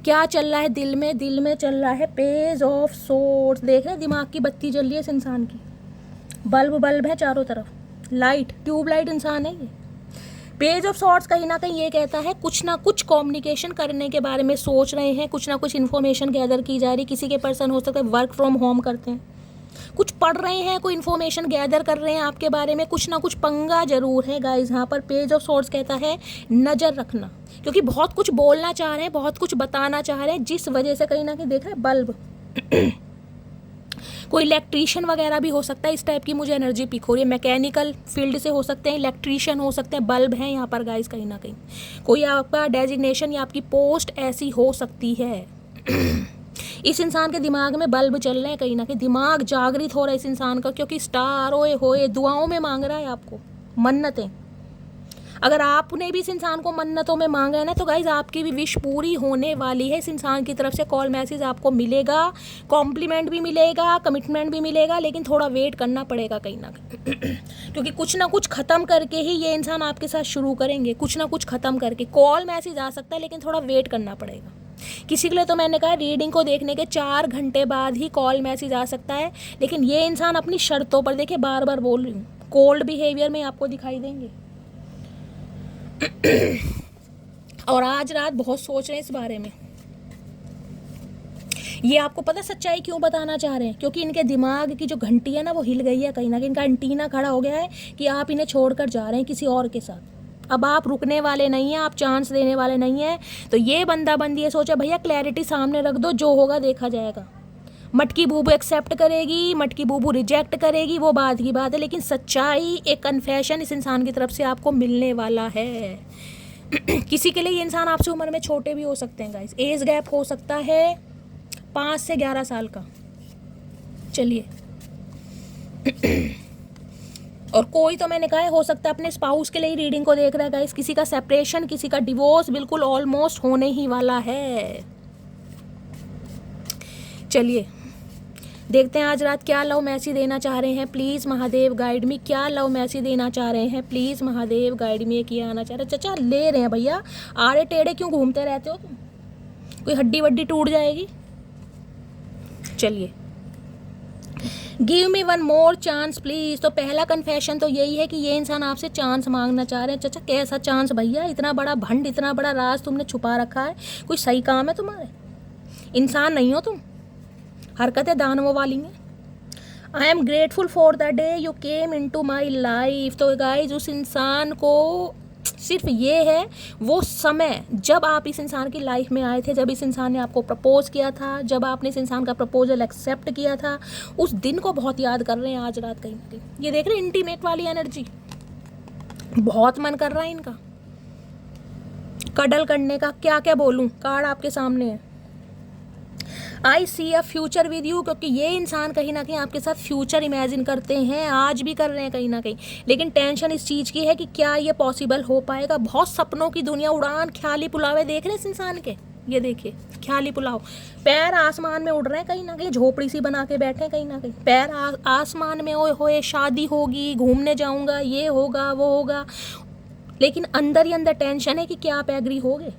क्या चल रहा है दिल में? दिल में चल रहा है पेज ऑफ सोर्ड्स। देख रहे हैं दिमाग की बत्ती जल रही है इस इंसान की, बल्ब है चारों तरफ, लाइट, ट्यूबलाइट इंसान है ये। पेज ऑफ सॉर्ड्स कहीं ना कहीं ये कहता है कुछ ना कुछ कम्युनिकेशन करने के बारे में सोच रहे हैं, कुछ ना कुछ इन्फॉर्मेशन गैदर की जा रही। किसी के पर्सन हो सकता है वर्क फ्रॉम होम करते हैं, कुछ पढ़ रहे हैं, कोई इन्फॉर्मेशन गैदर कर रहे हैं आपके बारे में, कुछ ना कुछ पंगा जरूर है गाइज। यहाँ पर पेज ऑफ सॉर्ड्स कहता है नज़र रखना, क्योंकि बहुत कुछ बोलना चाह रहे हैं, बहुत कुछ बताना चाह रहे हैं, जिस वजह से कहीं ना कहीं देख रहे हैं बल्ब कोई इलेक्ट्रीशियन वगैरह भी हो सकता है, इस टाइप की मुझे एनर्जी पिक हो रही है। मैकेनिकल फील्ड से हो सकते हैं, इलेक्ट्रीशियन हो सकते हैं, बल्ब हैं यहाँ पर गाइस कहीं ना कहीं। कोई आपका डेजिग्नेशन या आपकी पोस्ट ऐसी हो सकती है। इस इंसान के दिमाग में बल्ब चल रहे हैं कहीं ना कहीं, दिमाग जागृत हो रहा है इस इंसान का, क्योंकि स्टार ओए होए दुआओं में मांग रहा है आपको मन्नतें। अगर आपने भी इस इंसान को मन्नतों में मांगा है ना, तो गाइज आपकी भी विश पूरी होने वाली है। इस इंसान की तरफ से कॉल मैसेज आपको मिलेगा, कॉम्प्लीमेंट भी मिलेगा, कमिटमेंट भी मिलेगा, लेकिन थोड़ा वेट करना पड़ेगा कहीं ना कहीं क्योंकि कुछ ना कुछ ख़त्म करके ही ये इंसान आपके साथ शुरू करेंगे, कुछ ना कुछ ख़त्म करके। कॉल मैसेज आ सकता है, लेकिन थोड़ा वेट करना पड़ेगा। किसी के लिए तो मैंने कहा रीडिंग को देखने के 4 घंटे बाद ही कॉल मैसेज आ सकता है, लेकिन ये इंसान अपनी शर्तों पर, देखिए बार बार बोल रही हूँ, कोल्ड बिहेवियर में आपको दिखाई देंगे और आज रात बहुत सोच रहे हैं इस बारे में। ये आपको पता सच्चाई क्यों बताना चाह रहे हैं? क्योंकि इनके दिमाग की जो घंटी है ना, वो हिल गई है कहीं ना कहीं। इनका एंटीना खड़ा हो गया है कि आप इन्हें छोड़कर जा रहे हैं किसी और के साथ। अब आप रुकने वाले नहीं हैं, आप चांस देने वाले नहीं हैं। तो ये बंदा बंदी ये सोचा भैया क्लैरिटी सामने रख दो, जो होगा देखा जाएगा। मटकी बूबू एक्सेप्ट करेगी, मटकी बूबू रिजेक्ट करेगी, वो बात की बात है, लेकिन सच्चाई, एक कन्फेशन इस इंसान की तरफ से आपको मिलने वाला है। किसी के लिए ये इंसान आपसे उम्र में छोटे भी हो सकते हैं गाइस। एज गैप हो सकता है 5 से 11 साल का। चलिए और कोई तो मैंने कहा है हो सकता है अपने स्पाउस के लिए ही रीडिंग को देख रहा है गाइस। किसी का सेपरेशन, किसी का डिवोर्स बिल्कुल ऑलमोस्ट होने ही वाला है। चलिए देखते हैं आज रात क्या लव मैसेज देना चाह रहे हैं। प्लीज़ महादेव गाइड मी, क्या लव मैसेज देना चाह रहे हैं? प्लीज़ महादेव गाइड मी। किया आना चाह रहे हैं? चाचा ले रहे हैं भैया, आड़े टेढ़े क्यों घूमते रहते हो तुम? कोई हड्डी वड्डी टूट जाएगी। चलिए give me 1 more chance please. तो पहला कन्फेशन तो यही है कि ये इंसान आपसे चांस मांगना चाह रहे हैं। चाचा कैसा चांस भैया? इतना बड़ा भंड, इतना बड़ा राज तुमने छुपा रखा है, कोई सही काम है तुम्हारे? इंसान नहीं हो तुम, हरकतें दानवों वाली हैं। I am grateful for the day you came into my life. तो गाइज उस इंसान को सिर्फ ये है वो समय जब आप इस इंसान की लाइफ में आए थे, जब इस इंसान ने आपको प्रपोज किया था, जब आपने इस इंसान का प्रपोजल एक्सेप्ट किया था, उस दिन को बहुत याद कर रहे हैं आज रात कहीं ना कहीं। ये देख रहे हैं इंटीमेट वाली एनर्जी, बहुत मन कर रहा है इनका कडल करने का। क्या क्या बोलूं, कार्ड आपके सामने है। आई सी अ फ्यूचर विद यू, क्योंकि ये इंसान कहीं ना कहीं आपके साथ फ्यूचर इमेजिन करते हैं, आज भी कर रहे हैं कहीं ना कहीं, लेकिन टेंशन इस चीज़ की है कि क्या ये पॉसिबल हो पाएगा। बहुत सपनों की दुनिया, उड़ान ख्याली पुलावे देख रहे हैं इस इंसान के। ये देखिए ख्याली पुलाव, पैर आसमान में उड़ रहे हैं कहीं ना कहीं, झोपड़ी सी बना के बैठे हैं कहीं ना कहीं, पैर आसमान में ओए होए शादी होगी, घूमने जाऊंगा, ये होगा वो होगा, लेकिन अंदर ही अंदर टेंशन है कि क्या आप एग्री होगे।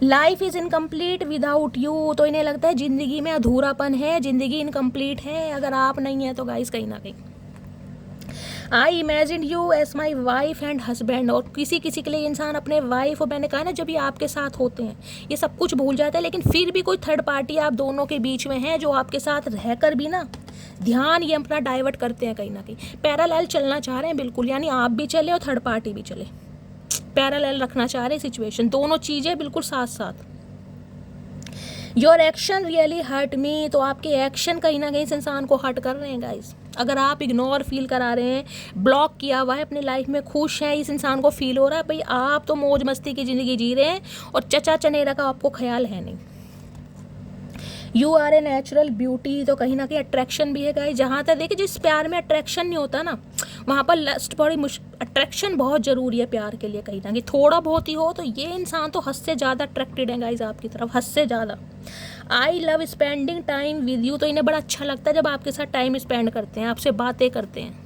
Life is incomplete without you, तो इन्हें लगता है ज़िंदगी में अधूरापन है, ज़िंदगी इनकम्प्लीट है अगर आप नहीं है तो गाइस कहीं ना कहीं। I imagine you as my wife and husband, और किसी किसी के लिए इंसान अपने वाइफ, और मैंने कहा ना जब ये आपके साथ होते हैं ये सब कुछ भूल जाता है, लेकिन फिर भी कोई थर्ड पार्टी आप दोनों के बीच में है जो आपके साथ रहकर भी ना ध्यान ये अपना डाइवर्ट करते हैं कहीं ना कहीं। पैरेलल चलना चाह रहे हैं बिल्कुल, यानी आप भी चले और थर्ड पार्टी भी चले, पैरेलल रखना चाह रहे हैं सिचुएशन, दोनों चीज़ें बिल्कुल साथ साथ। Your action really hurt me, तो आपके एक्शन कहीं ना कहीं इस इंसान को हर्ट कर रहे हैं गाइस। अगर आप इग्नोर फील करा रहे हैं, ब्लॉक किया हुआ है अपनी लाइफ में, खुश हैं, इस इंसान को फील हो रहा है भाई आप तो मौज मस्ती की ज़िंदगी जी रहे हैं और चचा चनेरा का आपको ख्याल है नहीं। You are a natural beauty, तो कहीं ना कहीं अट्रैक्शन भी है गाइस। जहाँ तक देखिए जिस प्यार में अट्रैक्शन नहीं होता ना वहाँ पर लस्ट बड़ी अट्रैक्शन बहुत ज़रूरी है प्यार के लिए, कहीं ना कहीं थोड़ा बहुत ही हो तो ये इंसान तो हद से ज़्यादा अट्रैक्टेड है गाइस आपकी तरफ, हद से ज़्यादा। I love spending time with you, तो इन्हें बड़ा अच्छा लगता है जब आपके साथ टाइम स्पेंड करते हैं, आपसे बातें करते हैं।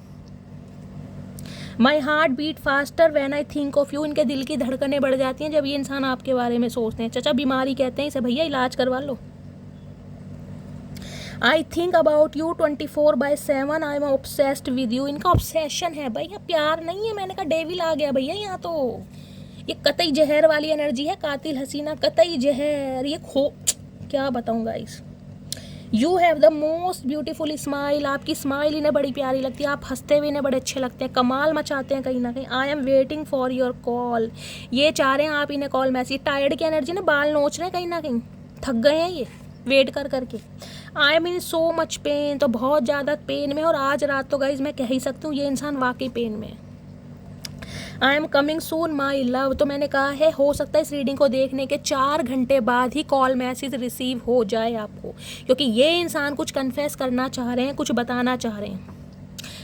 My heart beat faster when I think of you, इनके दिल की धड़कनें बढ़ जाती हैं जब ये इंसान आपके बारे में सोचते हैं। चचा बीमारी कहते हैं इसे, भैया इलाज करवा लो। I think about you 24/7, I am obsessed with you, इनका ऑब्सेशन है भैया, प्यार नहीं है, मैंने कहा डेविल आ गया भैया यहाँ तो, ये कतई जहर वाली एनर्जी है, कातिल हसीना कतई जहर, ये क्या बताऊँ guys. You have the most beautiful smile, आपकी स्माइल इन्हें बड़ी प्यारी लगती है, आप हंसते हुए इन्हें बड़े अच्छे लगते हैं, कमाल मचाते हैं कहीं ना कहीं। I am waiting for your call, ये चाह रहे हैं आप इन्हें कॉल मैसेज, टायर्ड की एनर्जी ना, बाल नोच रहे हैं कहीं ना कहीं, थक गए हैं ये वेट कर करके। I am in so much pain, तो बहुत ज़्यादा पेन में, और आज रात तो गाइज मैं कह ही सकती हूँ ये इंसान वाकई पेन में है। I am coming soon my love, तो मैंने कहा है हो सकता है इस रीडिंग को देखने के 4 घंटे बाद ही कॉल मैसेज रिसीव हो जाए आपको, क्योंकि ये इंसान कुछ कन्फेस करना चाह रहे हैं, कुछ बताना चाह रहे हैं।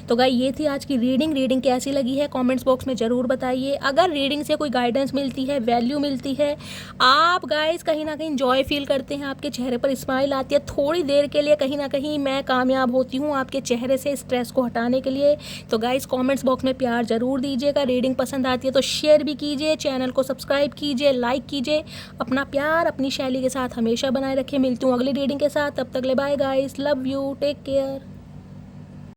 तो गाइस ये थी आज की रीडिंग कैसी लगी है कमेंट्स बॉक्स में ज़रूर बताइए। अगर रीडिंग से कोई गाइडेंस मिलती है, वैल्यू मिलती है, आप गाइस कहीं ना कहीं जॉय फील करते हैं, आपके चेहरे पर स्माइल आती है थोड़ी देर के लिए, कहीं ना कहीं मैं कामयाब होती हूँ आपके चेहरे से स्ट्रेस को हटाने के लिए, तो गाइस कमेंट्स बॉक्स में प्यार ज़रूर दीजिएगा। रीडिंग पसंद आती है तो शेयर भी कीजिए, चैनल को सब्सक्राइब कीजिए, लाइक कीजिए। अपना प्यार अपनी शैली के साथ हमेशा बनाए रखें। मिलती हूँ अगली रीडिंग के साथ, तब तक ले bye guys, love you, take care.